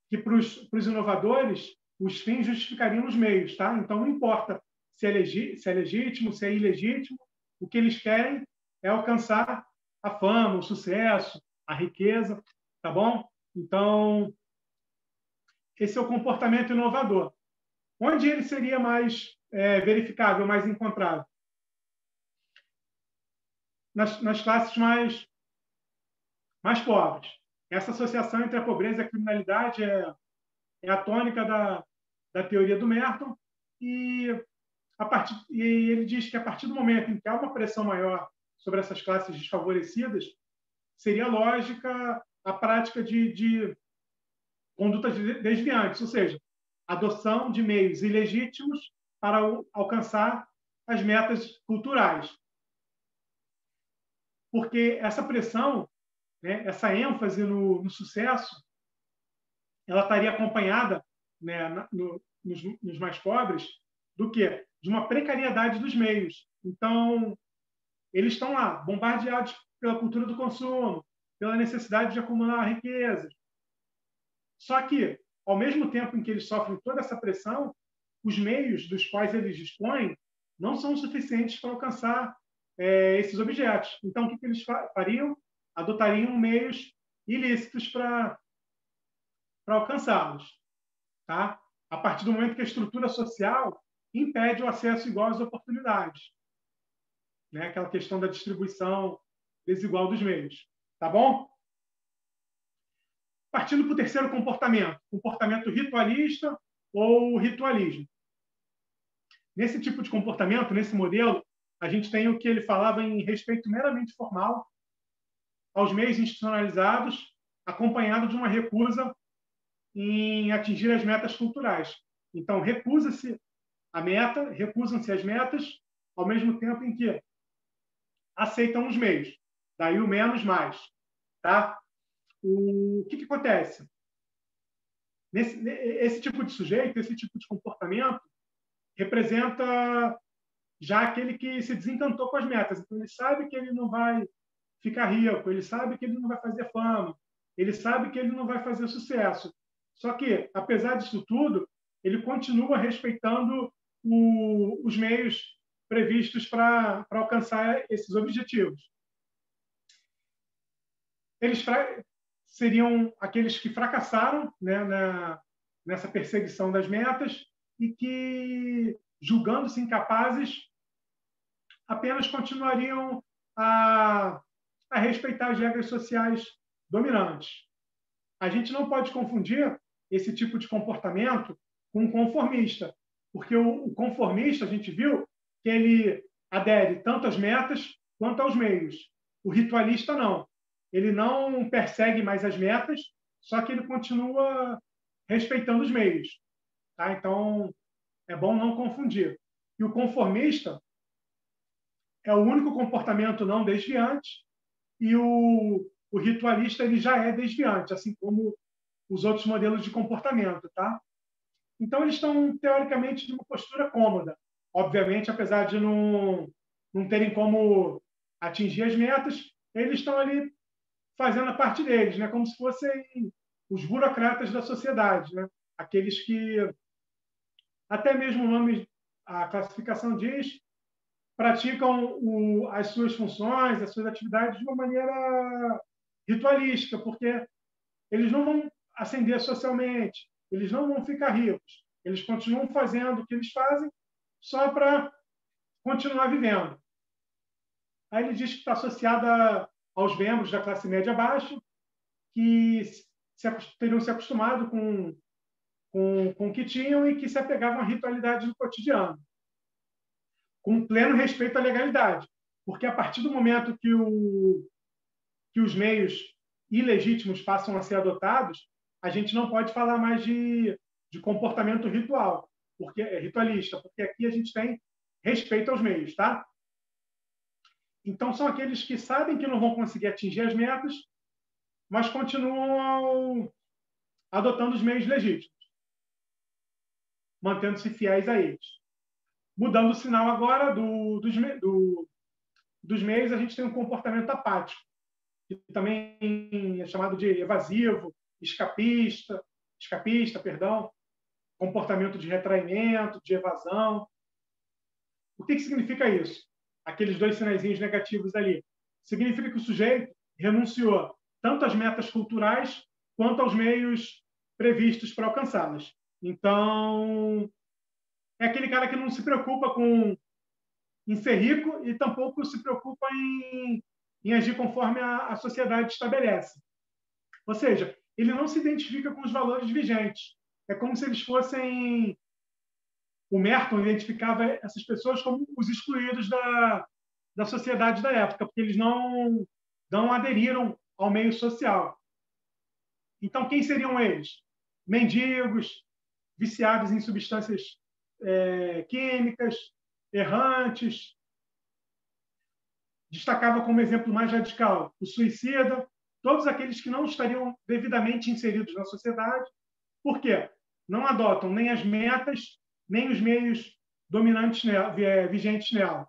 Que para os inovadores, os fins justificariam os meios. Tá? Então, não importa se é legítimo, se é ilegítimo, o que eles querem é alcançar a fama, o sucesso, a riqueza. Tá bom? Então, esse é o comportamento inovador. Onde ele seria mais verificável, mais encontrado? Nas classes mais pobres. Essa associação entre a pobreza e a criminalidade é a tônica da teoria do Merton, e ele diz que a partir do momento em que há uma pressão maior sobre essas classes desfavorecidas, seria lógica a prática de condutas desviantes, ou seja, adoção de meios ilegítimos para alcançar as metas culturais. Porque essa pressão, né, essa ênfase no sucesso, ela estaria acompanhada, né, nos mais pobres, do quê? De uma precariedade dos meios. Então, eles estão lá, bombardeados pela cultura do consumo, pela necessidade de acumular riquezas. Só que, ao mesmo tempo em que eles sofrem toda essa pressão, os meios dos quais eles dispõem não são suficientes para alcançar esses objetos. Então, o que eles fariam? Adotariam meios ilícitos para alcançá-los. Tá? A partir do momento que a estrutura social impede o acesso igual às oportunidades. Né? Aquela questão da distribuição desigual dos meios. Tá bom? Partindo para o terceiro comportamento ritualista ou ritualismo. Nesse tipo de comportamento, nesse modelo, a gente tem o que ele falava em respeito meramente formal aos meios institucionalizados, acompanhado de uma recusa em atingir as metas culturais. Então, recusam-se as metas, ao mesmo tempo em que aceitam os meios. Daí o menos mais. Tá? O que acontece? Esse tipo de sujeito, esse tipo de comportamento, representa já aquele que se desencantou com as metas. Então, ele sabe que ele não vai ficar rico, ele sabe que ele não vai fazer fama, ele sabe que ele não vai fazer sucesso. Só que, apesar disso tudo, ele continua respeitando os meios previstos para alcançar esses objetivos. Eles seriam aqueles que fracassaram, né, nessa perseguição das metas e que, julgando-se incapazes, apenas continuariam a respeitar as regras sociais dominantes. A gente não pode confundir esse tipo de comportamento com o conformista, porque o conformista, a gente viu que ele adere tanto às metas quanto aos meios. O ritualista, não. Ele não persegue mais as metas, só que ele continua respeitando os meios. Tá? Então, é bom não confundir. E o conformista é o único comportamento não desviante, e o ritualista ele já é desviante, assim como os outros modelos de comportamento. Tá? Então, eles estão, teoricamente, de uma postura cômoda. Obviamente, apesar de não terem como atingir as metas, eles estão ali fazendo a parte deles, né? Como se fossem os burocratas da sociedade, né? Aqueles que, até mesmo o nome, a classificação diz, praticam as suas funções, as suas atividades de uma maneira ritualística, porque eles não vão ascender socialmente, eles não vão ficar ricos, eles continuam fazendo o que eles fazem só para continuar vivendo. Aí ele diz que está associada aos membros da classe média baixa, que teriam se acostumado com o que tinham e que se apegavam à ritualidade do cotidiano, com pleno respeito à legalidade. Porque a partir do momento que os meios ilegítimos passam a ser adotados, a gente não pode falar mais de comportamento ritualista, porque aqui a gente tem respeito aos meios, tá? Então, são aqueles que sabem que não vão conseguir atingir as metas, mas continuam adotando os meios legítimos, mantendo-se fiéis a eles. Mudando o sinal agora dos meios, a gente tem um comportamento apático, que também é chamado de evasivo, escapista, comportamento de retraimento, de evasão. O que significa isso? Aqueles dois sinaizinhos negativos ali. Significa que o sujeito renunciou tanto às metas culturais quanto aos meios previstos para alcançá-las. Então, é aquele cara que não se preocupa em ser rico e tampouco se preocupa em agir conforme a sociedade estabelece. Ou seja, ele não se identifica com os valores vigentes. É como se eles fossem... O Merton identificava essas pessoas como os excluídos da sociedade da época, porque eles não aderiram ao meio social. Então, quem seriam eles? Mendigos, viciados em substâncias químicas, errantes. Destacava como exemplo mais radical o suicida, todos aqueles que não estariam devidamente inseridos na sociedade. Por quê? Não adotam nem as metas, nem os meios dominantes vigentes nela.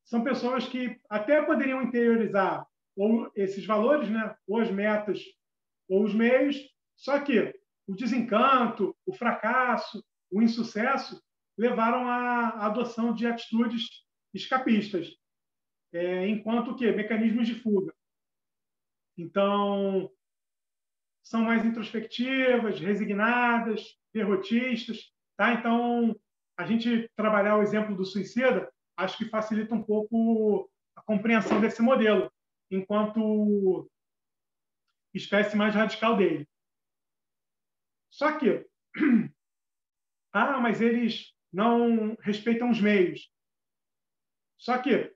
São pessoas que até poderiam interiorizar ou esses valores, né, ou as metas, ou os meios, só que o desencanto, o fracasso, o insucesso levaram à adoção de atitudes escapistas, enquanto que mecanismos de fuga. Então, são mais introspectivas, resignadas, derrotistas. Tá? Então, a gente trabalhar o exemplo do suicida, acho que facilita um pouco a compreensão desse modelo, enquanto espécie mais radical dele. Só que, mas eles não respeitam os meios. Só que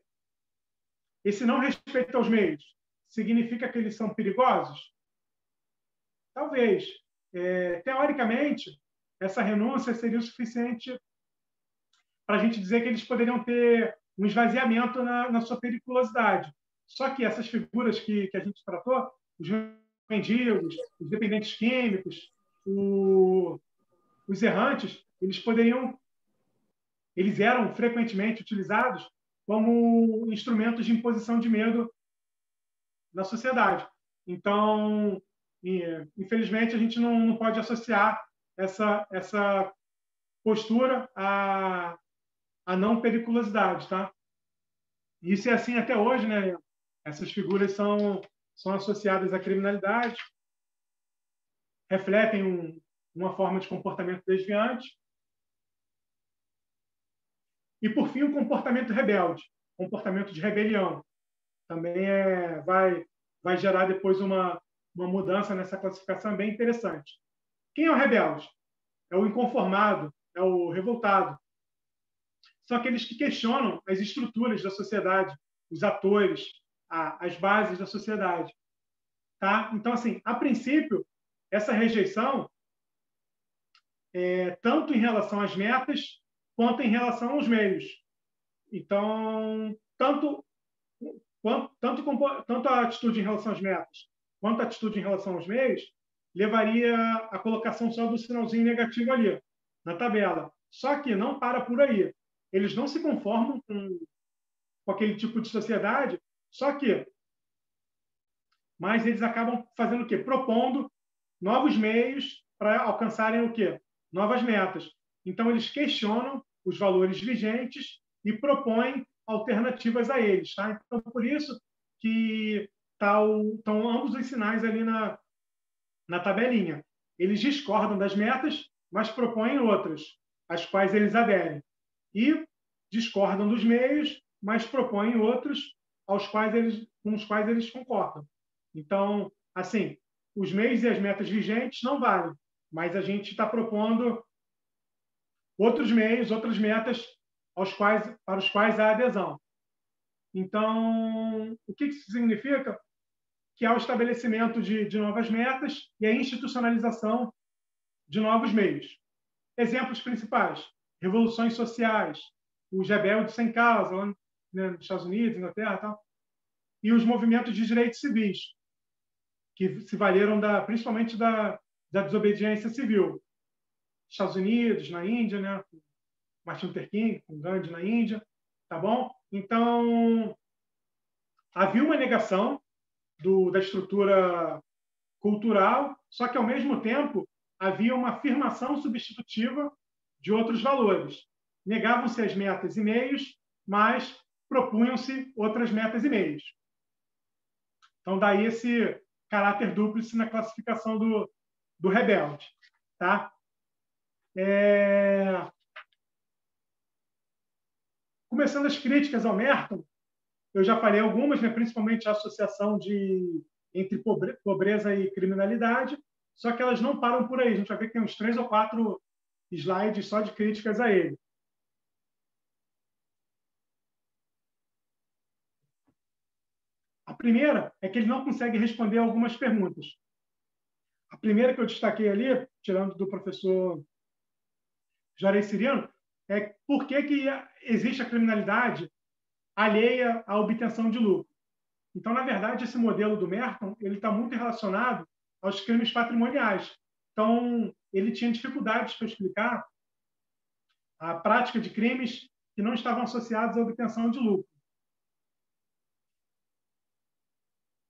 esse não respeito aos meios significa que eles são perigosos? Talvez. Teoricamente, essa renúncia seria o suficiente para a gente dizer que eles poderiam ter um esvaziamento na sua periculosidade. Só que essas figuras que a gente tratou, os mendigos, os dependentes químicos, os errantes, eles eram frequentemente utilizados como instrumentos de imposição de medo na sociedade. Então, infelizmente, a gente não pode associar essa postura à não periculosidade, tá? Isso é assim até hoje, né? Essas figuras são associadas à criminalidade, refletem uma forma de comportamento desviante. E, por fim, o comportamento rebelde, comportamento de rebelião. Também vai gerar depois uma mudança nessa classificação bem interessante. Quem é o rebelde? É o inconformado, é o revoltado. São aqueles que questionam as estruturas da sociedade, os atores, as bases da sociedade. Tá? Então, assim, a princípio, essa rejeição é tanto em relação às metas quanto em relação aos meios. Então, tanto a atitude em relação às metas quanto a atitude em relação aos meios levaria à colocação só do sinalzinho negativo ali, na tabela. Só que não para por aí. Eles não se conformam com aquele tipo de sociedade, mas eles acabam fazendo o quê? Propondo novos meios para alcançarem o quê? Novas metas. Então, eles questionam os valores vigentes e propõem alternativas a eles. Tá? Então, por isso que estão ambos os sinais ali na tabelinha. Eles discordam das metas, mas propõem outras, às quais eles aderem. E discordam dos meios, mas propõem outros com os quais eles concordam. Então, assim, os meios e as metas vigentes não valem, mas a gente está propondo outros meios, outras metas para os quais há adesão. Então, o que isso significa? Que há o estabelecimento de novas metas e a institucionalização de novos meios. Exemplos principais: revoluções sociais, os rebeldes sem causa, lá, né, nos Estados Unidos, Inglaterra, tal, e os movimentos de direitos civis, que se valeram principalmente da desobediência civil. Estados Unidos, na Índia, né, com Martin Luther King, com Gandhi na Índia, tá bom? Então, havia uma negação da estrutura cultural, só que, ao mesmo tempo, havia uma afirmação substitutiva de outros valores. Negavam-se as metas e meios, mas propunham-se outras metas e meios. Então, daí esse caráter dúplice na classificação do rebelde. Tá? Começando as críticas ao Merton, eu já falei algumas, né, principalmente a associação entre pobreza e criminalidade, só que elas não param por aí. A gente vai ver que tem uns 3 ou 4 slides só de críticas a ele. A primeira é que ele não consegue responder algumas perguntas. A primeira que eu destaquei ali, tirando do professor Juarez Siriano, é por que existe a criminalidade alheia à obtenção de lucro. Então, na verdade, esse modelo do Merton ele está muito relacionado aos crimes patrimoniais. Então, ele tinha dificuldades para explicar a prática de crimes que não estavam associados à obtenção de lucro.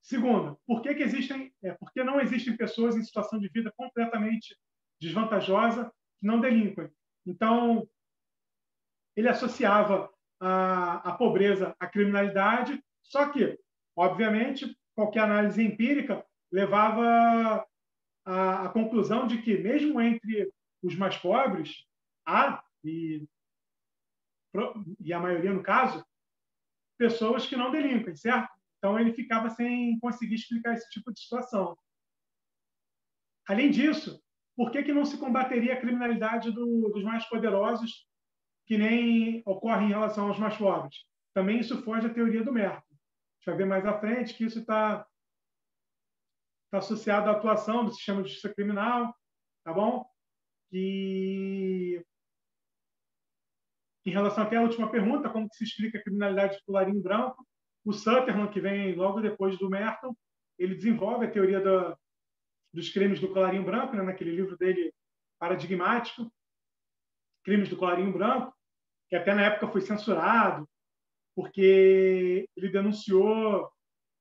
Segunda, por que não existem pessoas em situação de vida completamente desvantajosa que não delinquem? Então, ele associava a pobreza à criminalidade, só que, obviamente, qualquer análise empírica levava à conclusão de que, mesmo entre os mais pobres, há, e a maioria no caso, pessoas que não delinquem, certo? Então, ele ficava sem conseguir explicar esse tipo de situação. Além disso, por que não se combateria a criminalidade dos mais poderosos, que nem ocorre em relação aos mais pobres? Também isso foge à teoria do Merton. A gente vai ver mais à frente que isso está associado à atuação do sistema de justiça criminal, tá bom? E em relação até à última pergunta, como que se explica a criminalidade de colarinho branco, o Sutherland, que vem logo depois do Merton, ele desenvolve a teoria dos crimes do colarinho branco, né, naquele livro dele paradigmático, Crimes do Colarinho Branco, que até na época foi censurado, porque ele denunciou,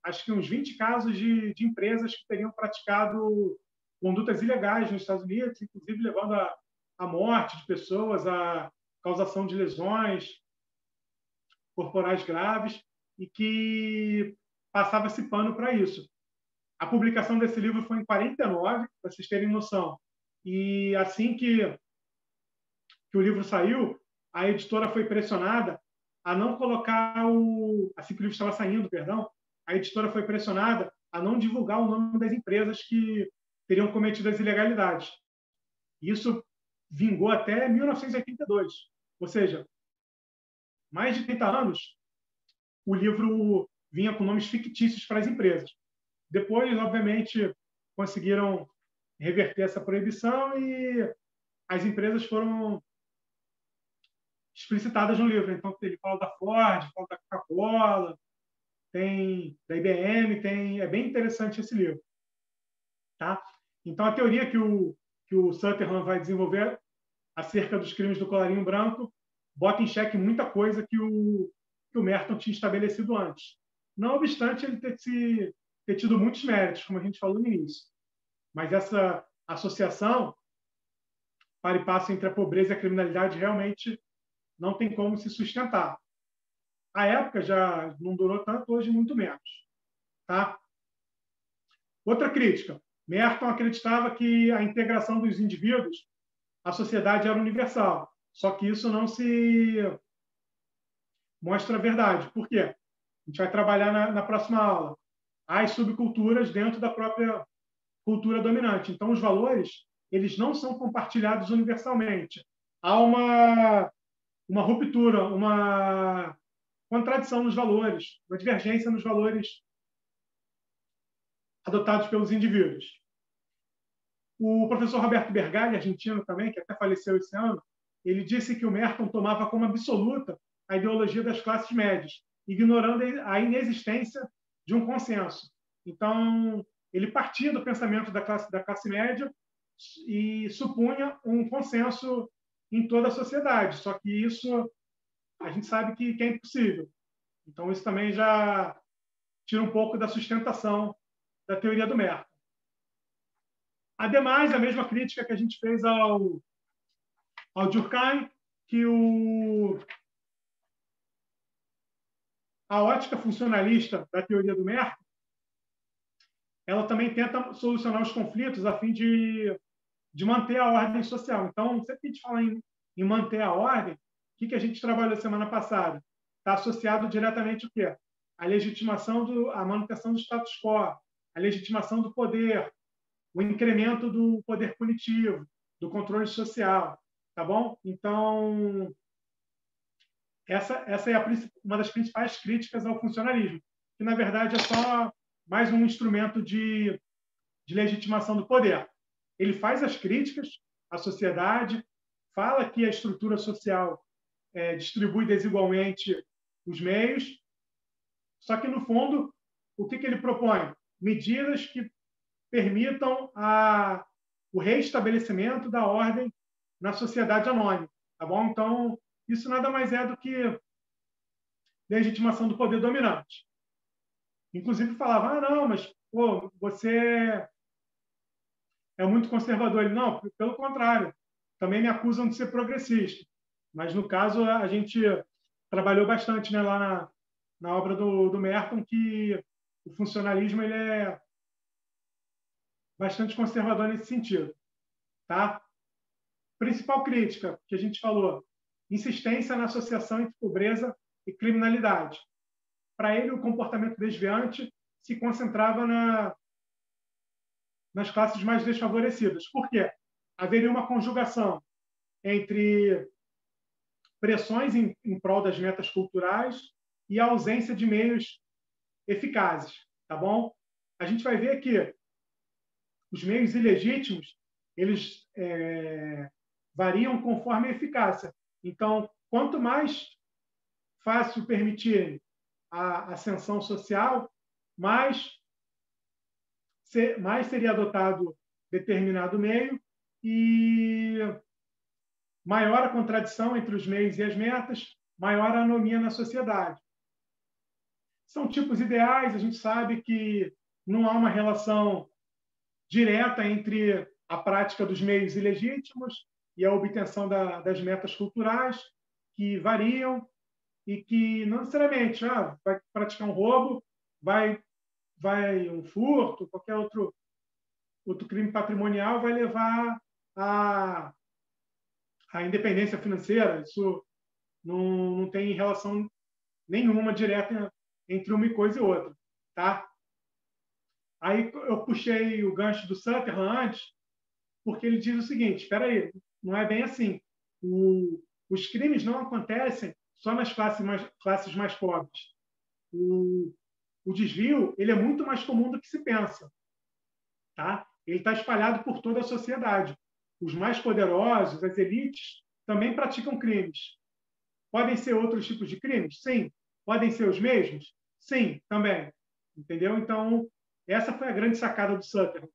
acho que uns 20 casos de empresas que teriam praticado condutas ilegais nos Estados Unidos, inclusive levando à morte de pessoas, à causação de lesões corporais graves, e que passava-se pano para isso. A publicação desse livro foi em 49, para vocês terem noção. E assim que o livro saiu, a editora foi pressionada a não colocar assim que o livro estava saindo, perdão, a editora foi pressionada a não divulgar o nome das empresas que teriam cometido as ilegalidades. Isso vingou até 1982, ou seja, mais de 30 anos, o livro vinha com nomes fictícios para as empresas. Depois, obviamente, conseguiram reverter essa proibição e as empresas foram explicitadas no livro. Então, ele fala da Ford, fala da Coca-Cola, tem da IBM, é bem interessante esse livro. Tá? Então, a teoria que o Sutherland vai desenvolver acerca dos crimes do colarinho branco bota em xeque muita coisa que o Merton tinha estabelecido antes. Não obstante ele ter tido muitos méritos, como a gente falou no início. Mas essa associação para e passo entre a pobreza e a criminalidade realmente não tem como se sustentar. A época já não durou tanto, hoje muito menos. Tá? Outra crítica. Merton acreditava que a integração dos indivíduos à sociedade era universal. Só que isso não se mostra a verdade. Por quê? A gente vai trabalhar na próxima aula. As subculturas dentro da própria cultura dominante. Então, os valores eles não são compartilhados universalmente. Há uma ruptura, uma contradição nos valores, uma divergência nos valores adotados pelos indivíduos. O professor Roberto Bergali, argentino também, que até faleceu esse ano, ele disse que o Merton tomava como absoluta a ideologia das classes médias, ignorando a inexistência de um consenso. Então, ele partia do pensamento da classe média e supunha um consenso em toda a sociedade. Só que isso a gente sabe que é impossível. Então, isso também já tira um pouco da sustentação da teoria do Merton. Ademais, a mesma crítica que a gente fez ao Durkheim, que a ótica funcionalista da teoria do Merton, ela também tenta solucionar os conflitos a fim de manter a ordem social. Então, sempre que a gente fala em manter a ordem, o que a gente trabalhou semana passada? Está associado diretamente o quê? A legitimação, a manutenção do status quo, a legitimação do poder, o incremento do poder punitivo, do controle social, tá bom? Então, essa é uma das principais críticas ao funcionalismo, que, na verdade, é só mais um instrumento de legitimação do poder. Ele faz as críticas à sociedade, fala que a estrutura social distribui desigualmente os meios, só que, no fundo, o que ele propõe? Medidas que permitam o reestabelecimento da ordem na sociedade anônima. Tá bom? Então, isso nada mais é do que legitimação do poder dominante. Inclusive, falava, não, mas pô, você é muito conservador. Ele, não, pelo contrário, também me acusam de ser progressista. Mas, no caso, a gente trabalhou bastante, né, lá na obra do Merton, que o funcionalismo ele é bastante conservador nesse sentido. Tá? Principal crítica que a gente falou, insistência na associação entre pobreza e criminalidade. Para ele, o comportamento desviante se concentrava nas classes mais desfavorecidas. Por quê? Haveria uma conjugação entre pressões em prol das metas culturais e a ausência de meios eficazes. Tá bom? A gente vai ver que os meios ilegítimos eles variam conforme a eficácia. Então, quanto mais fácil permitir a ascensão social, mais seria adotado determinado meio e maior a contradição entre os meios e as metas, maior a anomia na sociedade. São tipos ideais, a gente sabe que não há uma relação direta entre a prática dos meios ilegítimos e a obtenção das metas culturais, que variam e que não necessariamente vai praticar um roubo, vai um furto, qualquer outro crime patrimonial vai levar à independência financeira. Isso não tem relação nenhuma direta entre uma coisa e outra, tá? Aí eu puxei o gancho do Sutherland antes, porque ele diz o seguinte: espera aí, não é bem assim. Os crimes não acontecem só nas classes mais pobres. O desvio ele é muito mais comum do que se pensa, tá? Ele está espalhado por toda a sociedade. Os mais poderosos, as elites, também praticam crimes. Podem ser outros tipos de crimes? Sim. Podem ser os mesmos? Sim, também. Entendeu? Então, essa foi a grande sacada do Sutherland.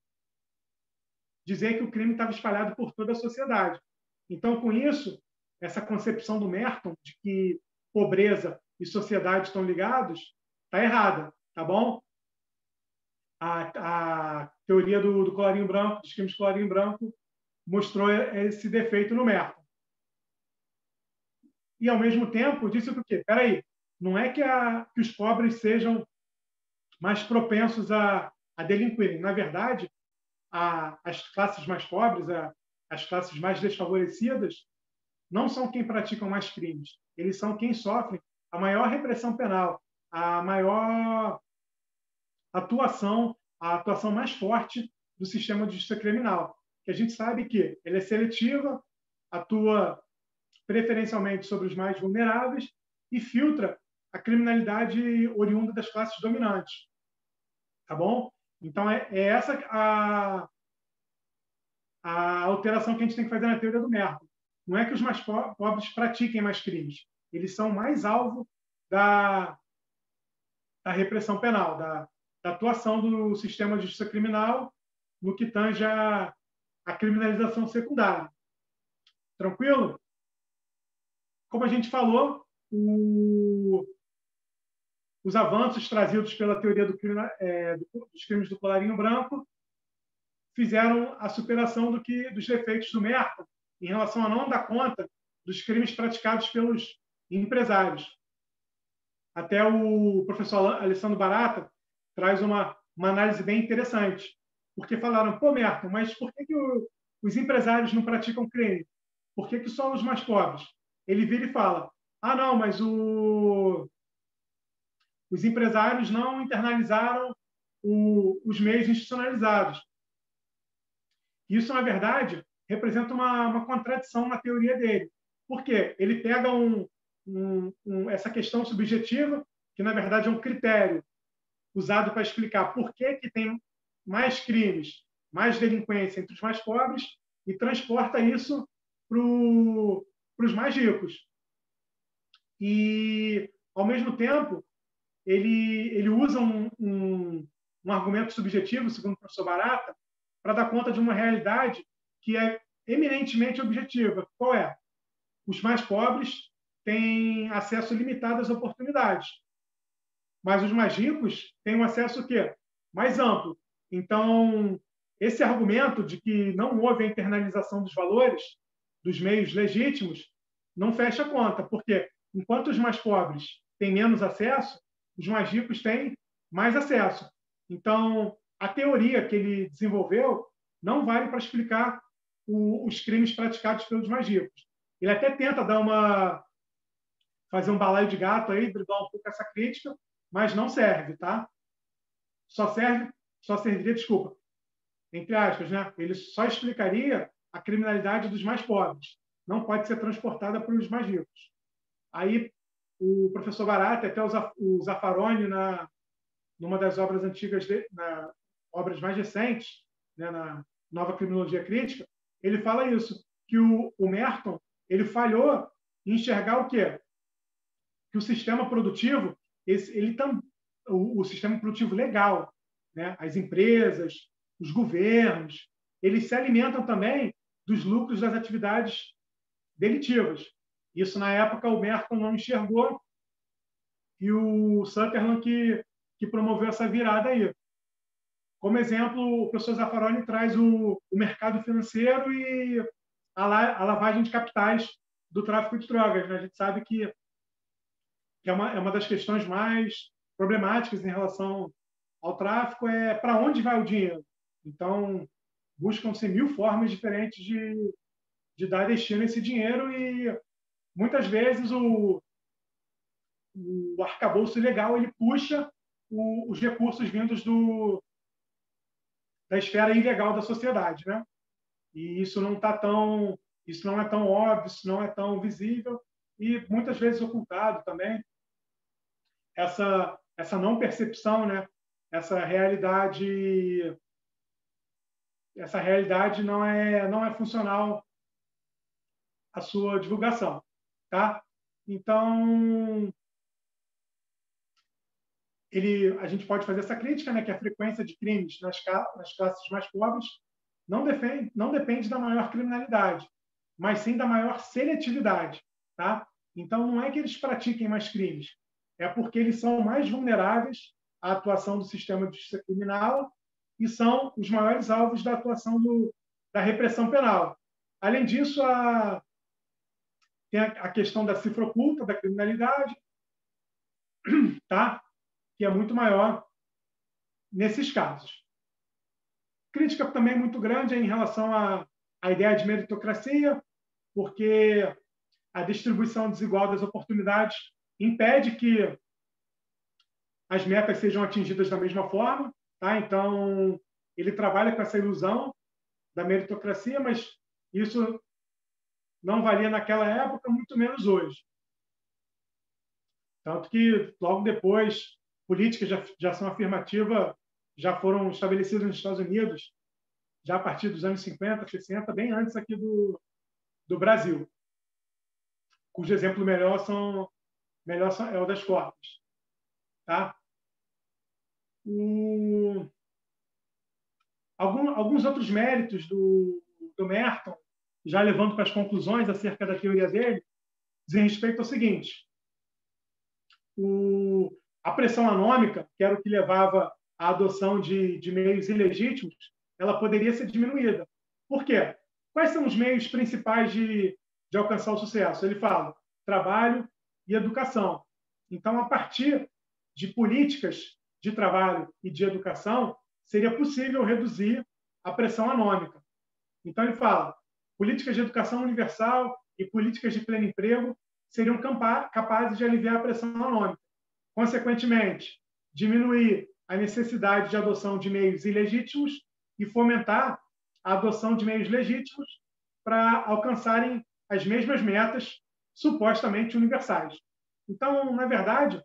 Dizer que o crime estava espalhado por toda a sociedade. Então, com isso, essa concepção do Merton de que pobreza e sociedade estão ligados está errada, tá bom? A teoria do colarinho branco, dos crimes de colarinho branco, mostrou esse defeito no Merton. E, ao mesmo tempo, disse o quê? Espera aí, não é que os pobres sejam mais propensos a delinquirem. Na verdade, as classes mais pobres, as classes mais desfavorecidas, não são quem praticam mais crimes. Eles são quem sofrem a maior repressão penal, a maior atuação, a atuação mais forte do sistema de justiça criminal, que a gente sabe que ela é seletiva, atua preferencialmente sobre os mais vulneráveis e filtra a criminalidade oriunda das classes dominantes. Tá bom? Então, é essa a alteração que a gente tem que fazer na teoria do Merton. Não é que os mais pobres pratiquem mais crimes. Eles são mais alvo da repressão penal, da atuação do sistema de justiça criminal no que tange a criminalização secundária. Tranquilo? Como a gente falou, os avanços trazidos pela teoria dos crimes do colarinho branco fizeram a superação dos defeitos do Merton em relação a não dar conta dos crimes praticados pelos empresários. Até o professor Alessandro Barata traz uma análise bem interessante, porque falaram, pô, Merton, mas por que os empresários não praticam crime? Por que só os mais pobres? Ele vira e fala, não, mas os empresários não internalizaram os meios institucionalizados. Isso, na verdade, representa uma contradição na teoria dele. Por quê? Ele pega essa questão subjetiva, que, na verdade, é um critério usado para explicar por que tem mais crimes, mais delinquência entre os mais pobres, e transporta isso para os mais ricos. E, ao mesmo tempo, ele usa um argumento subjetivo, segundo o professor Barata, para dar conta de uma realidade que é eminentemente objetiva. Qual é? Os mais pobres têm acesso limitado às oportunidades, mas os mais ricos têm um acesso o quê? Mais amplo. Então, esse argumento de que não houve a internalização dos valores, dos meios legítimos, não fecha a conta, porque enquanto os mais pobres têm menos acesso, os mais ricos têm mais acesso. Então, a teoria que ele desenvolveu não vale para explicar os crimes praticados pelos mais ricos. Ele até tenta fazer um balaio de gato aí, driblar um pouco essa crítica, mas não serve, tá? Só serviria, desculpa, entre aspas, né? Ele só explicaria a criminalidade dos mais pobres. Não pode ser transportada para os mais ricos. Aí, o professor Barata, até o Zaffaroni, numa das obras antigas, obras mais recentes, né, na Nova Criminologia Crítica, ele fala isso, que o Merton ele falhou em enxergar o quê? Que o sistema produtivo, o sistema produtivo legal, né, as empresas, os governos, eles se alimentam também dos lucros das atividades delitivas. Isso, na época, o Merton não enxergou e o Sutherland que promoveu essa virada aí. Como exemplo, o professor Zaffaroni traz o mercado financeiro e a lavagem de capitais do tráfico de drogas. Né? A gente sabe que é uma das questões mais problemáticas em relação ao tráfico, é para onde vai o dinheiro. Então, buscam-se 1000 formas diferentes de dar destino a esse dinheiro e, muitas vezes, o arcabouço legal ele puxa os recursos vindos da esfera ilegal da sociedade, né? E isso não é tão óbvio, isso não é tão visível e muitas vezes ocultado também. Essa não percepção, né? Essa realidade não é funcional à sua divulgação, tá? Então, a gente pode fazer essa crítica, né, que a frequência de crimes nas classes mais pobres não depende da maior criminalidade, mas sim da maior seletividade, tá? Então, não é que eles pratiquem mais crimes, é porque eles são mais vulneráveis à atuação do sistema de justiça criminal e são os maiores alvos da atuação da repressão penal. Além disso, tem a questão da cifra oculta da criminalidade, tá? Que é muito maior nesses casos. Crítica também muito grande em relação à ideia de meritocracia, porque a distribuição desigual das oportunidades impede que as metas sejam atingidas da mesma forma. Tá? Então, ele trabalha com essa ilusão da meritocracia, mas isso não valia naquela época, muito menos hoje. Tanto que, logo depois, políticas de ação afirmativa já foram estabelecidas nos Estados Unidos, já a partir dos anos 50, 60, bem antes aqui do Brasil, cujo exemplo melhor é o das cotas. Tá? Alguns outros méritos do Merton, já levando para as conclusões acerca da teoria dele, dizem respeito ao seguinte: a pressão anômica, que era o que levava à adoção de meios ilegítimos, ela poderia ser diminuída. Por quê? Quais são os meios principais de alcançar o sucesso? Ele fala trabalho e educação. Então, a partir de políticas de trabalho e de educação, seria possível reduzir a pressão anômica. Então, ele fala políticas de educação universal e políticas de pleno emprego seriam capazes de aliviar a pressão anômica. Consequentemente, diminuir a necessidade de adoção de meios ilegítimos e fomentar a adoção de meios legítimos para alcançarem as mesmas metas supostamente universais. Então, na verdade,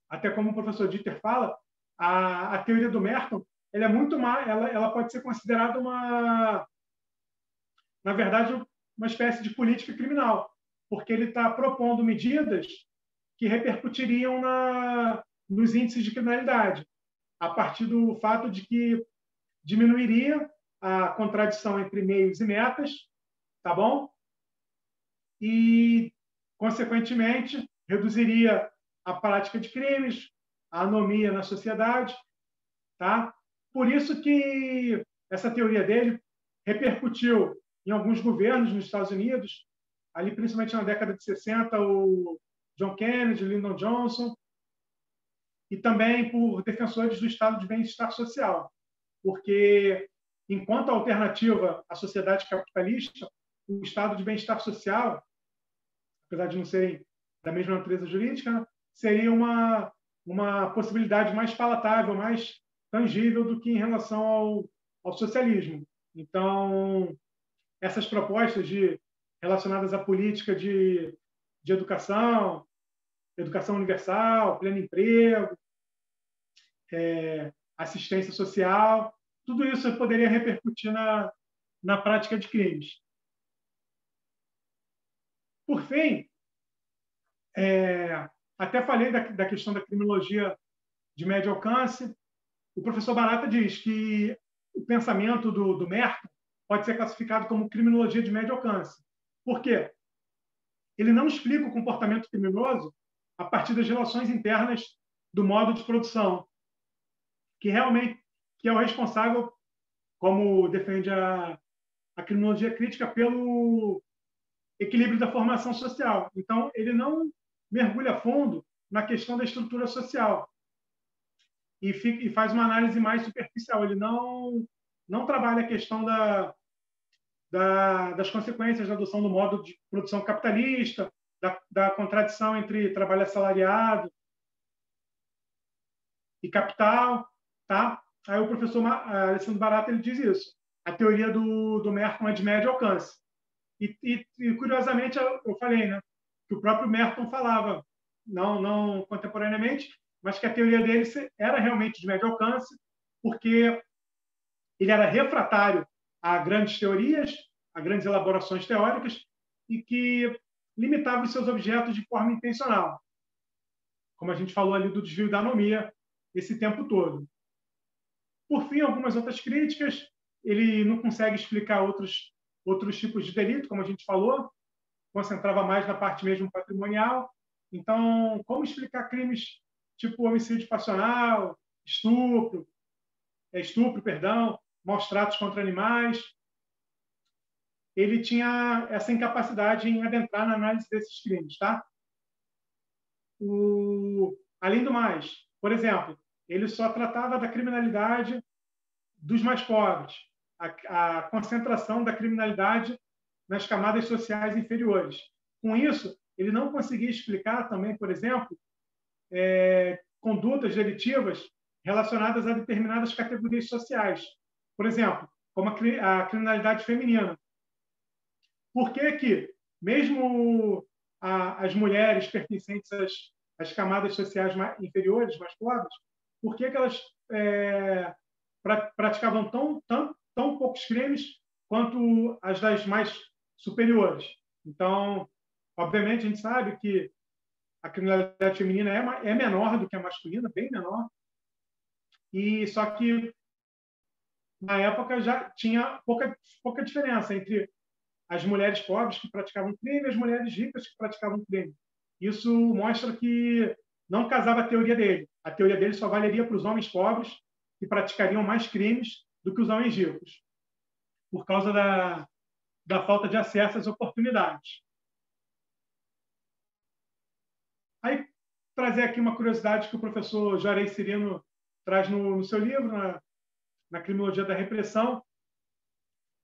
até como o professor Dieter fala, a teoria do Merton ela é muito mais, ela pode ser considerada na verdade, uma espécie de política criminal, porque ele está propondo medidas que repercutiriam nos índices de criminalidade, a partir do fato de que diminuiria a contradição entre meios e metas, tá bom? E, consequentemente, reduziria a prática de crimes, a anomia na sociedade, tá? Por isso que essa teoria dele repercutiu em alguns governos nos Estados Unidos, ali principalmente na década de 60, o John Kennedy, Lyndon Johnson, e também por defensores do estado de bem-estar social, porque enquanto alternativa à sociedade capitalista, o estado de bem-estar social, apesar de não serem da mesma natureza jurídica, seria uma possibilidade mais palatável, mais tangível do que em relação ao socialismo. Então, essas propostas relacionadas à política de educação universal, pleno emprego, assistência social, tudo isso poderia repercutir na prática de crimes. Por fim, até falei da questão da criminologia de médio alcance. O professor Barata diz que o pensamento do Merton pode ser classificado como criminologia de médio alcance. Por quê? Ele não explica o comportamento criminoso a partir das relações internas do modo de produção, que realmente que é o responsável, como defende a criminologia crítica, pelo equilíbrio da formação social. Então, ele não mergulha a fundo na questão da estrutura social e faz uma análise mais superficial. Ele não trabalha a questão das consequências da adoção do modo de produção capitalista, da contradição entre trabalho assalariado e capital, tá? Aí o professor Alessandro Barata ele diz isso. A teoria do Merton é de médio alcance. E curiosamente, eu falei, né, que o próprio Merton falava, não contemporaneamente, mas que a teoria dele era realmente de médio alcance, porque ele era refratário a grandes teorias, a grandes elaborações teóricas, e que limitava os seus objetos de forma intencional, como a gente falou ali do desvio da anomia esse tempo todo. Por fim, algumas outras críticas, ele não consegue explicar outros tipos de delito, como a gente falou, concentrava mais na parte mesmo patrimonial. Então, como explicar crimes tipo homicídio passional, estupro, maus tratos contra animais? Ele tinha essa incapacidade em adentrar na análise desses crimes, tá? Além do mais, por exemplo, ele só tratava da criminalidade dos mais pobres, a concentração da criminalidade nas camadas sociais inferiores. Com isso, ele não conseguia explicar também, por exemplo, condutas delitivas relacionadas a determinadas categorias sociais. Por exemplo, como a criminalidade feminina. Por que mesmo as mulheres pertencentes às camadas sociais inferiores, mais pobres, por que elas praticavam tão poucos crimes quanto as das mais superiores? Então, obviamente, a gente sabe que a criminalidade feminina é menor do que a masculina, bem menor, e só que na época já tinha pouca diferença entre as mulheres pobres que praticavam crime e as mulheres ricas que praticavam crime. Isso mostra que não casava a teoria dele. A teoria dele só valeria para os homens pobres que praticariam mais crimes do que os homens ricos, por causa da falta de acesso às oportunidades. Aí, trazer aqui uma curiosidade que o professor Juarez Cirino traz no seu livro, na Criminologia da Repressão.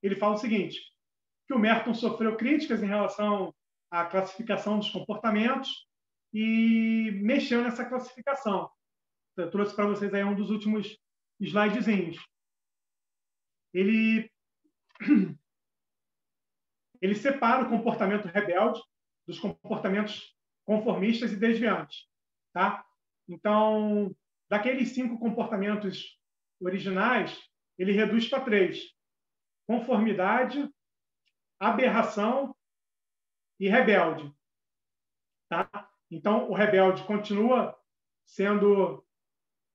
Ele fala o seguinte, que o Merton sofreu críticas em relação à classificação dos comportamentos e mexeu nessa classificação. Eu trouxe para vocês aí um dos últimos slidezinhos. Ele separa o comportamento rebelde dos comportamentos conformistas e desviantes. Tá? Então, daqueles 5 comportamentos originais, ele reduz para 3. Conformidade, aberração e rebelde. Tá? Então, o rebelde continua sendo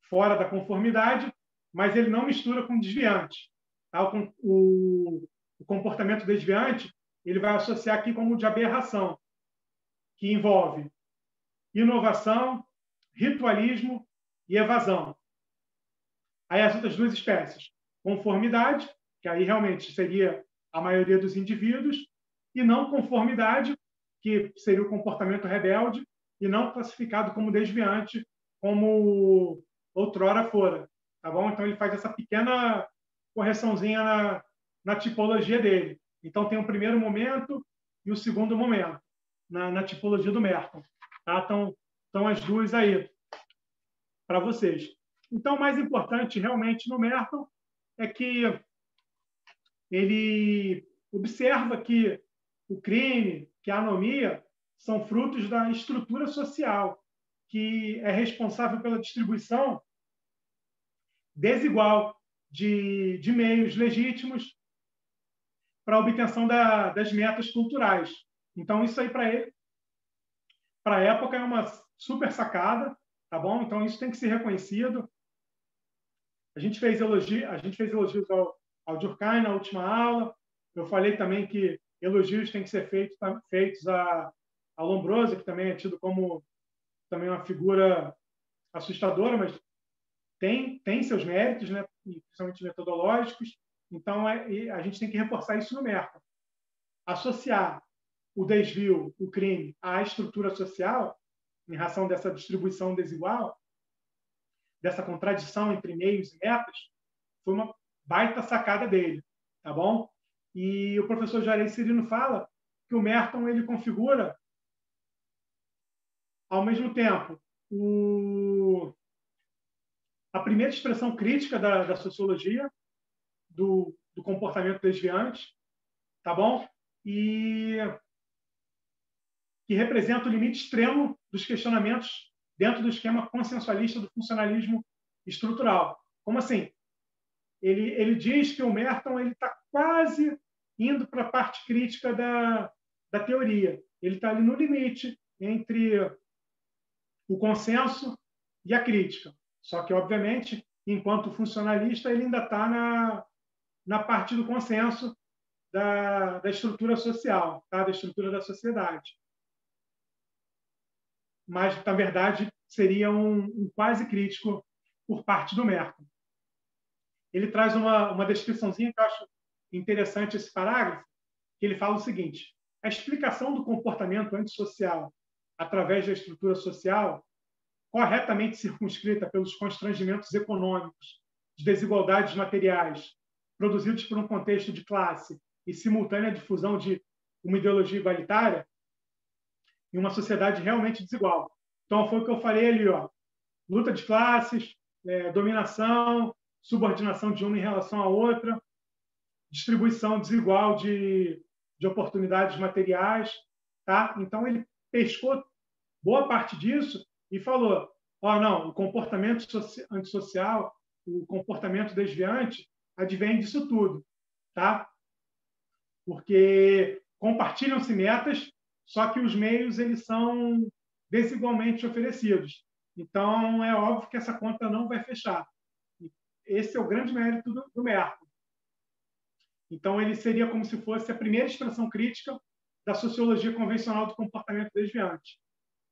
fora da conformidade, mas ele não mistura com desviante. Tá? O comportamento desviante ele vai associar aqui como de aberração, que envolve inovação, ritualismo e evasão. Aí as outras 2 espécies, conformidade, que aí realmente seria a maioria dos indivíduos, e não conformidade, que seria o comportamento rebelde, e não classificado como desviante, como outrora fora. Tá bom? Então, ele faz essa pequena correçãozinha na tipologia dele. Então, tem o primeiro momento e o segundo momento na tipologia do Merton. Tá? Então, as 2 aí para vocês. Então, o mais importante realmente no Merton é que ele observa que o crime, que a anomia, são frutos da estrutura social, que é responsável pela distribuição desigual de meios legítimos para a obtenção das metas culturais. Então, isso aí para ele, para a época, é uma super sacada, tá bom? Então, isso tem que ser reconhecido. a gente fez elogios ao Durkheim na última aula. Eu falei também que elogios têm que ser feitos a Lombroso, que também é tido como também uma figura assustadora, mas tem seus méritos, né, principalmente metodológicos. Então, a gente tem que reforçar isso no Merton. Associar o desvio, o crime, à estrutura social, em razão dessa distribuição desigual, dessa contradição entre meios e metas, foi uma baita sacada dele, tá bom? E o professor Juarez Cirino fala que o Merton ele configura, ao mesmo tempo, a primeira expressão crítica da sociologia, do comportamento desviante, tá bom? E que representa o limite extremo dos questionamentos dentro do esquema consensualista do funcionalismo estrutural. Como assim? Ele diz que o Merton está quase indo para a parte crítica da teoria. Ele está ali no limite entre o consenso e a crítica. Só que, obviamente, enquanto funcionalista, ele ainda está na parte do consenso da estrutura social, tá? Da estrutura da sociedade. Mas, na verdade, seria um quase crítico por parte do Merton. Ele traz uma descriçãozinha que eu acho interessante esse parágrafo, que ele fala o seguinte: a explicação do comportamento antissocial através da estrutura social, corretamente circunscrita pelos constrangimentos econômicos, de desigualdades materiais, produzidos por um contexto de classe e simultânea difusão de uma ideologia igualitária, em uma sociedade realmente desigual. Então, foi o que eu falei ali, ó, luta de classes, dominação, subordinação de uma em relação à outra, distribuição desigual de oportunidades materiais. Tá? Então, ele pescou boa parte disso e falou, não, o comportamento antissocial, o comportamento desviante, advém disso tudo. Tá? Porque compartilham-se metas, só que os meios eles são desigualmente oferecidos. Então, é óbvio que essa conta não vai fechar. Esse é o grande mérito do Merton. Então, ele seria como se fosse a primeira expressão crítica da sociologia convencional do comportamento desviante.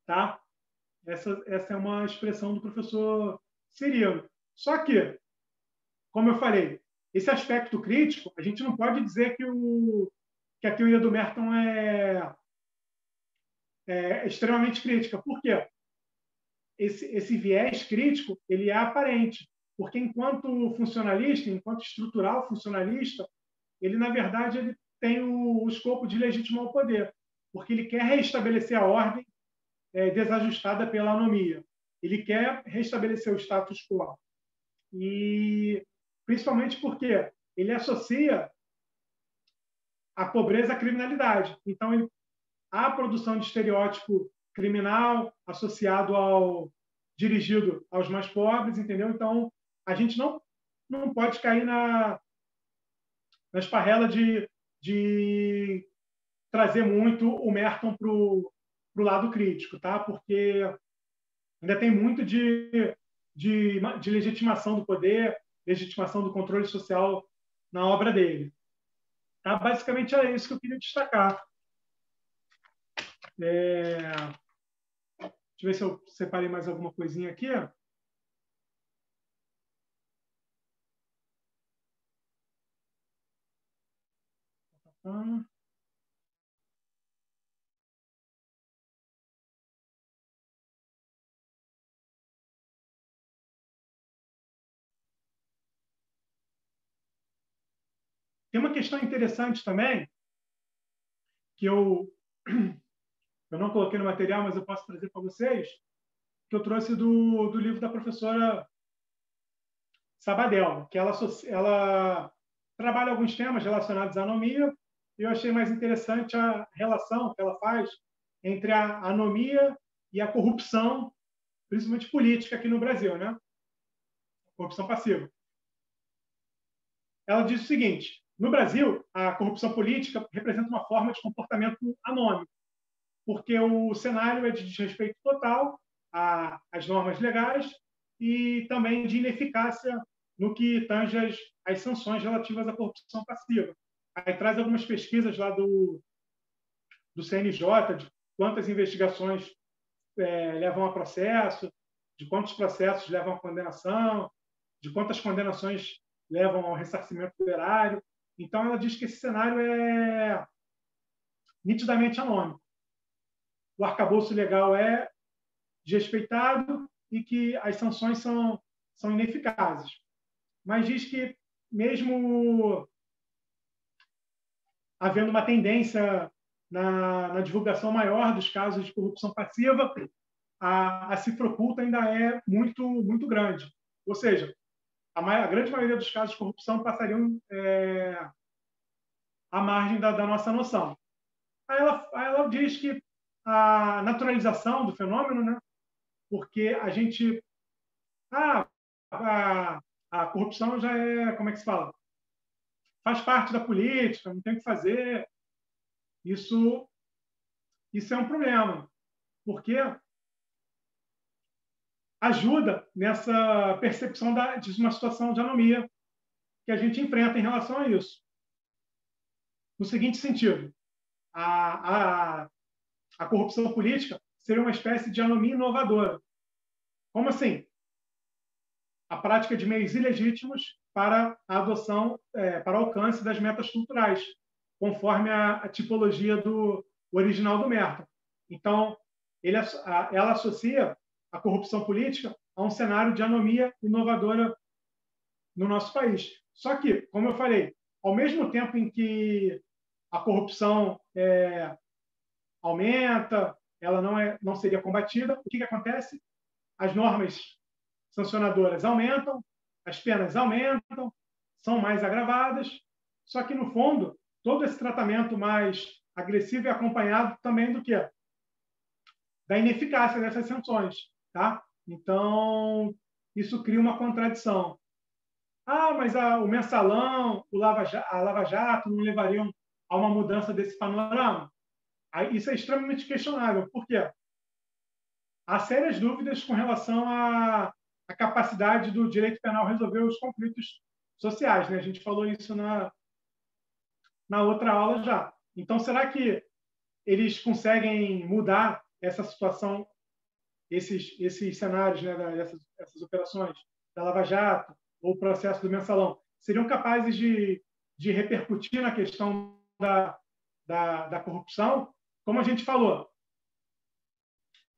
Tá? Essa é uma expressão do professor Cirino. Só que, como eu falei, esse aspecto crítico, a gente não pode dizer que a teoria do Merton é extremamente crítica. Por quê? Esse viés crítico ele é aparente, porque enquanto funcionalista, enquanto estrutural funcionalista, ele, na verdade, ele tem o escopo de legitimar o poder, porque ele quer restabelecer a ordem desajustada pela anomia. Ele quer restabelecer o status quo. E, principalmente porque ele associa a pobreza à criminalidade. Então, há a produção de estereótipo criminal associado dirigido aos mais pobres, entendeu? Então, a gente não pode cair na esparrela de trazer muito o Merton para o lado crítico, tá? Porque ainda tem muito de legitimação do poder, legitimação do controle social na obra dele. Tá? Basicamente é isso que eu queria destacar. Deixa eu ver se eu separei mais alguma coisinha aqui. Tem uma questão interessante também, que eu não coloquei no material, mas eu posso trazer para vocês, que eu trouxe do livro da professora Sabadell, que ela trabalha alguns temas relacionados à anomia, e eu achei mais interessante a relação que ela faz entre a anomia e a corrupção, principalmente política aqui no Brasil, né? Corrupção passiva. Ela diz o seguinte: no Brasil, a corrupção política representa uma forma de comportamento anônimo, porque o cenário é de desrespeito total às normas legais e também de ineficácia no que tange as sanções relativas à corrupção passiva. Aí traz algumas pesquisas lá do CNJ, de quantas investigações levam a processo, de quantos processos levam à condenação, de quantas condenações levam ao ressarcimento do erário. Então, ela diz que esse cenário é nitidamente anônimo. O arcabouço legal é desrespeitado e que as sanções são ineficazes. Mas diz que, mesmo havendo uma tendência na divulgação maior dos casos de corrupção passiva, a cifra oculta ainda é muito, muito grande. Ou seja, a grande maioria dos casos de corrupção passariam à margem da nossa noção. Aí ela diz que a naturalização do fenômeno, né? Porque a gente... a corrupção já é, como é que se fala? Faz parte da política, não tem o que fazer. Isso é um problema, porque ajuda nessa percepção de uma situação de anomia que a gente enfrenta em relação a isso. No seguinte sentido, a corrupção política seria uma espécie de anomia inovadora. Como assim? A prática de meios ilegítimos para a adoção, para o alcance das metas culturais, conforme a tipologia do original do Merton. Então, ela associa a corrupção política a um cenário de anomia inovadora no nosso país. Só que, como eu falei, ao mesmo tempo em que a corrupção aumenta, ela não seria combatida, o que acontece? As normas sancionadoras aumentam, as penas aumentam, são mais agravadas, só que, no fundo, todo esse tratamento mais agressivo é acompanhado também do quê? Da ineficácia dessas sanções. Tá? Então, isso cria uma contradição. Mas o mensalão, a Lava Jato não levariam a uma mudança desse panorama? Isso é extremamente questionável. Por quê? Há sérias dúvidas com relação à capacidade do direito penal resolver os conflitos sociais. Né? A gente falou isso na outra aula já. Então, será que eles conseguem mudar essa situação, esses cenários, né, essas operações da Lava Jato ou o processo do mensalão, seriam capazes de repercutir na questão da corrupção? Como a gente falou, a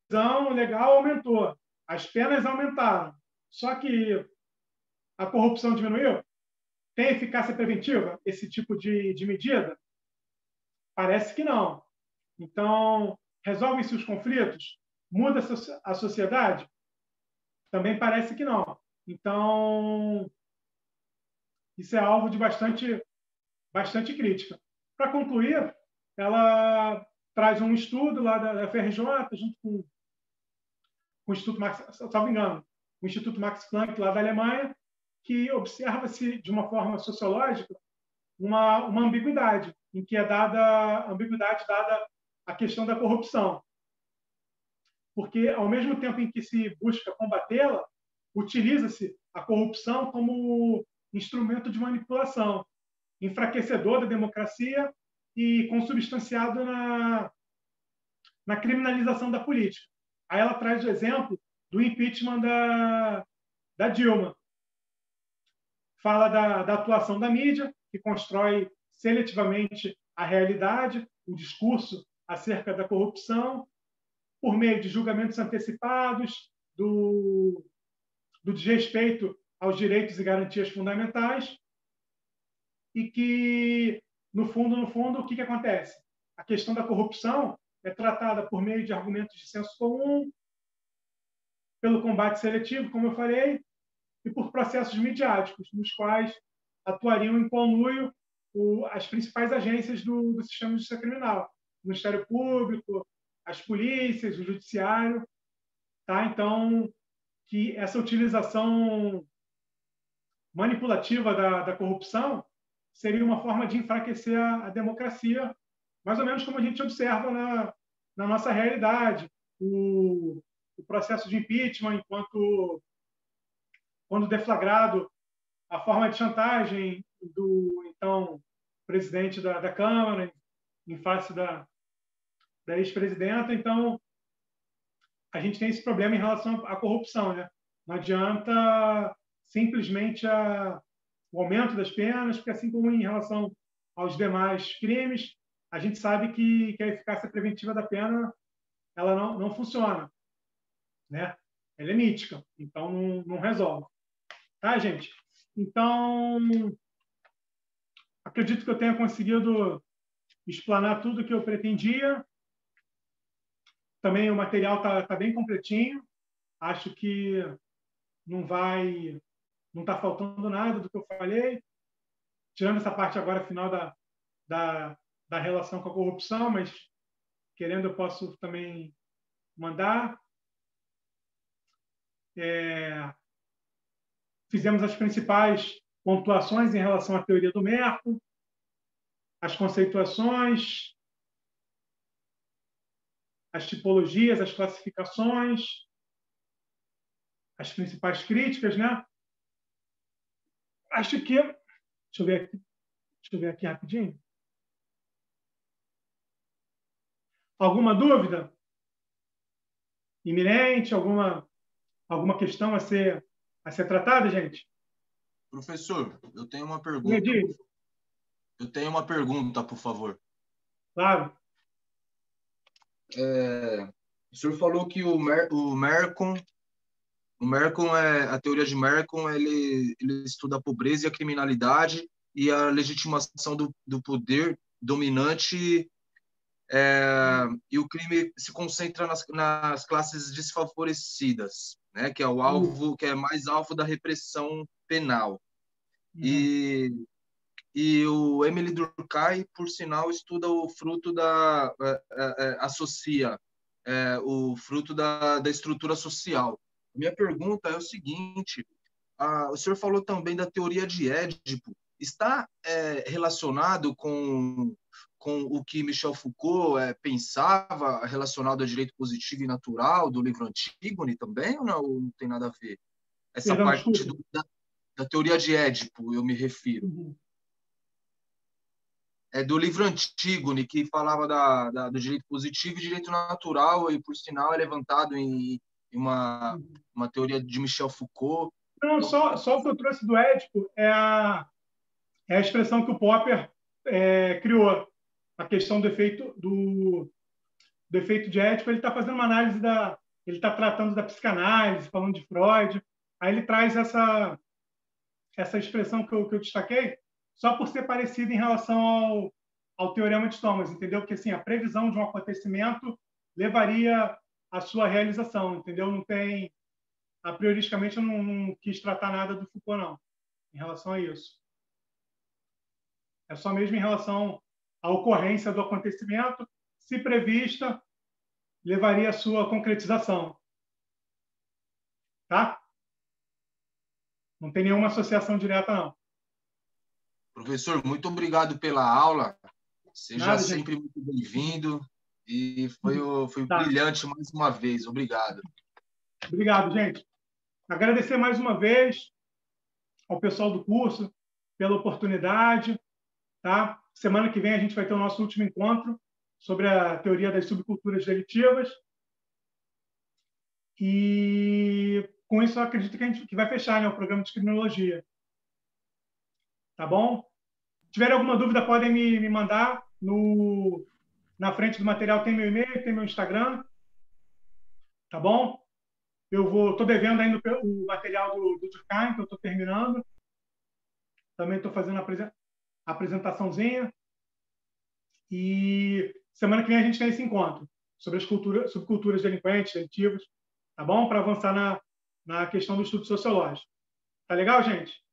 prisão legal aumentou, as penas aumentaram, só que a corrupção diminuiu? Tem eficácia preventiva esse tipo de medida? Parece que não. Então, resolvem-se os conflitos? Muda a sociedade? Também parece que não. Então, isso é alvo de bastante crítica. Para concluir, ela traz um estudo lá da FRJ, junto com o Instituto Max, salvo engano, o Instituto Max Planck, lá da Alemanha, que observa-se, de uma forma sociológica, uma ambiguidade, em que é dada a questão da corrupção. Porque, ao mesmo tempo em que se busca combatê-la, utiliza-se a corrupção como instrumento de manipulação, enfraquecedor da democracia e consubstanciado na criminalização da política. Aí ela traz o exemplo do impeachment da Dilma. Fala da atuação da mídia, que constrói seletivamente a realidade, o discurso acerca da corrupção, por meio de julgamentos antecipados, do desrespeito aos direitos e garantias fundamentais, e que, no fundo, o que acontece? A questão da corrupção é tratada por meio de argumentos de senso comum, pelo combate seletivo, como eu falei, e por processos midiáticos, nos quais atuariam em conluio as principais agências do sistema de justiça criminal, o Ministério Público, as polícias, o Judiciário. Tá? Então, que essa utilização manipulativa da corrupção seria uma forma de enfraquecer a democracia, mais ou menos como a gente observa na nossa realidade. O processo de impeachment, quando deflagrado, a forma de chantagem do, então, presidente da Câmara, em face da ex-presidenta. Então, a gente tem esse problema em relação à corrupção, né? Não adianta simplesmente o aumento das penas, porque assim como em relação aos demais crimes, a gente sabe que a eficácia preventiva da pena ela não funciona, né? Ela é mítica, então não resolve. Tá, gente? Então, acredito que eu tenha conseguido explanar tudo que eu pretendia. Também o material tá bem completinho. Acho que não está faltando nada do que eu falei, tirando essa parte agora final da relação com a corrupção, mas querendo eu posso também mandar. Fizemos as principais pontuações em relação à teoria do Merco, as conceituações, as tipologias, as classificações, as principais críticas, né? Acho que... Deixa eu ver aqui rapidinho. Alguma dúvida iminente? Alguma questão a ser tratada, gente? Professor, eu tenho uma pergunta. Eu tenho uma pergunta, por favor. Claro. O senhor falou que o Merton, a teoria de Merton, ele estuda a pobreza e a criminalidade e a legitimação do poder dominante, e o crime se concentra nas classes desfavorecidas, né, que é o alvo, que é mais alvo da repressão penal. E o Emile Durkheim, por sinal, estuda o fruto associa o fruto da estrutura social. Minha pergunta é o seguinte: o senhor falou também da teoria de Édipo. Está relacionado com o que Michel Foucault pensava relacionado ao direito positivo e natural do livro Antígone também, ou não tem nada a ver? Essa parte da teoria de Édipo, eu me refiro. É do livro Antígone, que falava do direito positivo e direito natural, e, por sinal, é levantado em uma teoria de Michel Foucault. Não, só o que eu trouxe do Édipo é a expressão que o Popper criou. A questão do efeito de Édipo, ele está fazendo uma análise ele está tratando da psicanálise, falando de Freud. Aí ele traz essa expressão que eu destaquei, só por ser parecida em relação ao Teorema de Thomas, entendeu? Porque assim, a previsão de um acontecimento levaria à sua realização, entendeu? Não tem... A prioristicamente, eu não quis tratar nada do Foucault, não, em relação a isso. É só mesmo em relação à ocorrência do acontecimento, se prevista, levaria à sua concretização. Tá? Não tem nenhuma associação direta, não. Professor, muito obrigado pela aula. Seja Nada, sempre gente. muito bem-vindo. E foi brilhante mais uma vez. Obrigado. Obrigado, gente. Agradecer mais uma vez ao pessoal do curso pela oportunidade. Tá? Semana que vem a gente vai ter o nosso último encontro sobre a teoria das subculturas delitivas. E com isso eu acredito que a gente vai fechar, né, o programa de criminologia. Tá bom? Se tiver alguma dúvida, podem me mandar. Na frente do material tem meu e-mail, tem meu Instagram. Tá bom? Eu estou devendo ainda o material do Durkheim, que eu estou terminando. Também estou fazendo a apresentaçãozinha. E semana que vem a gente tem esse encontro sobre as subculturas delinquentes, delitivas. Tá bom? Para avançar na questão do estudo sociológico. Tá legal, gente?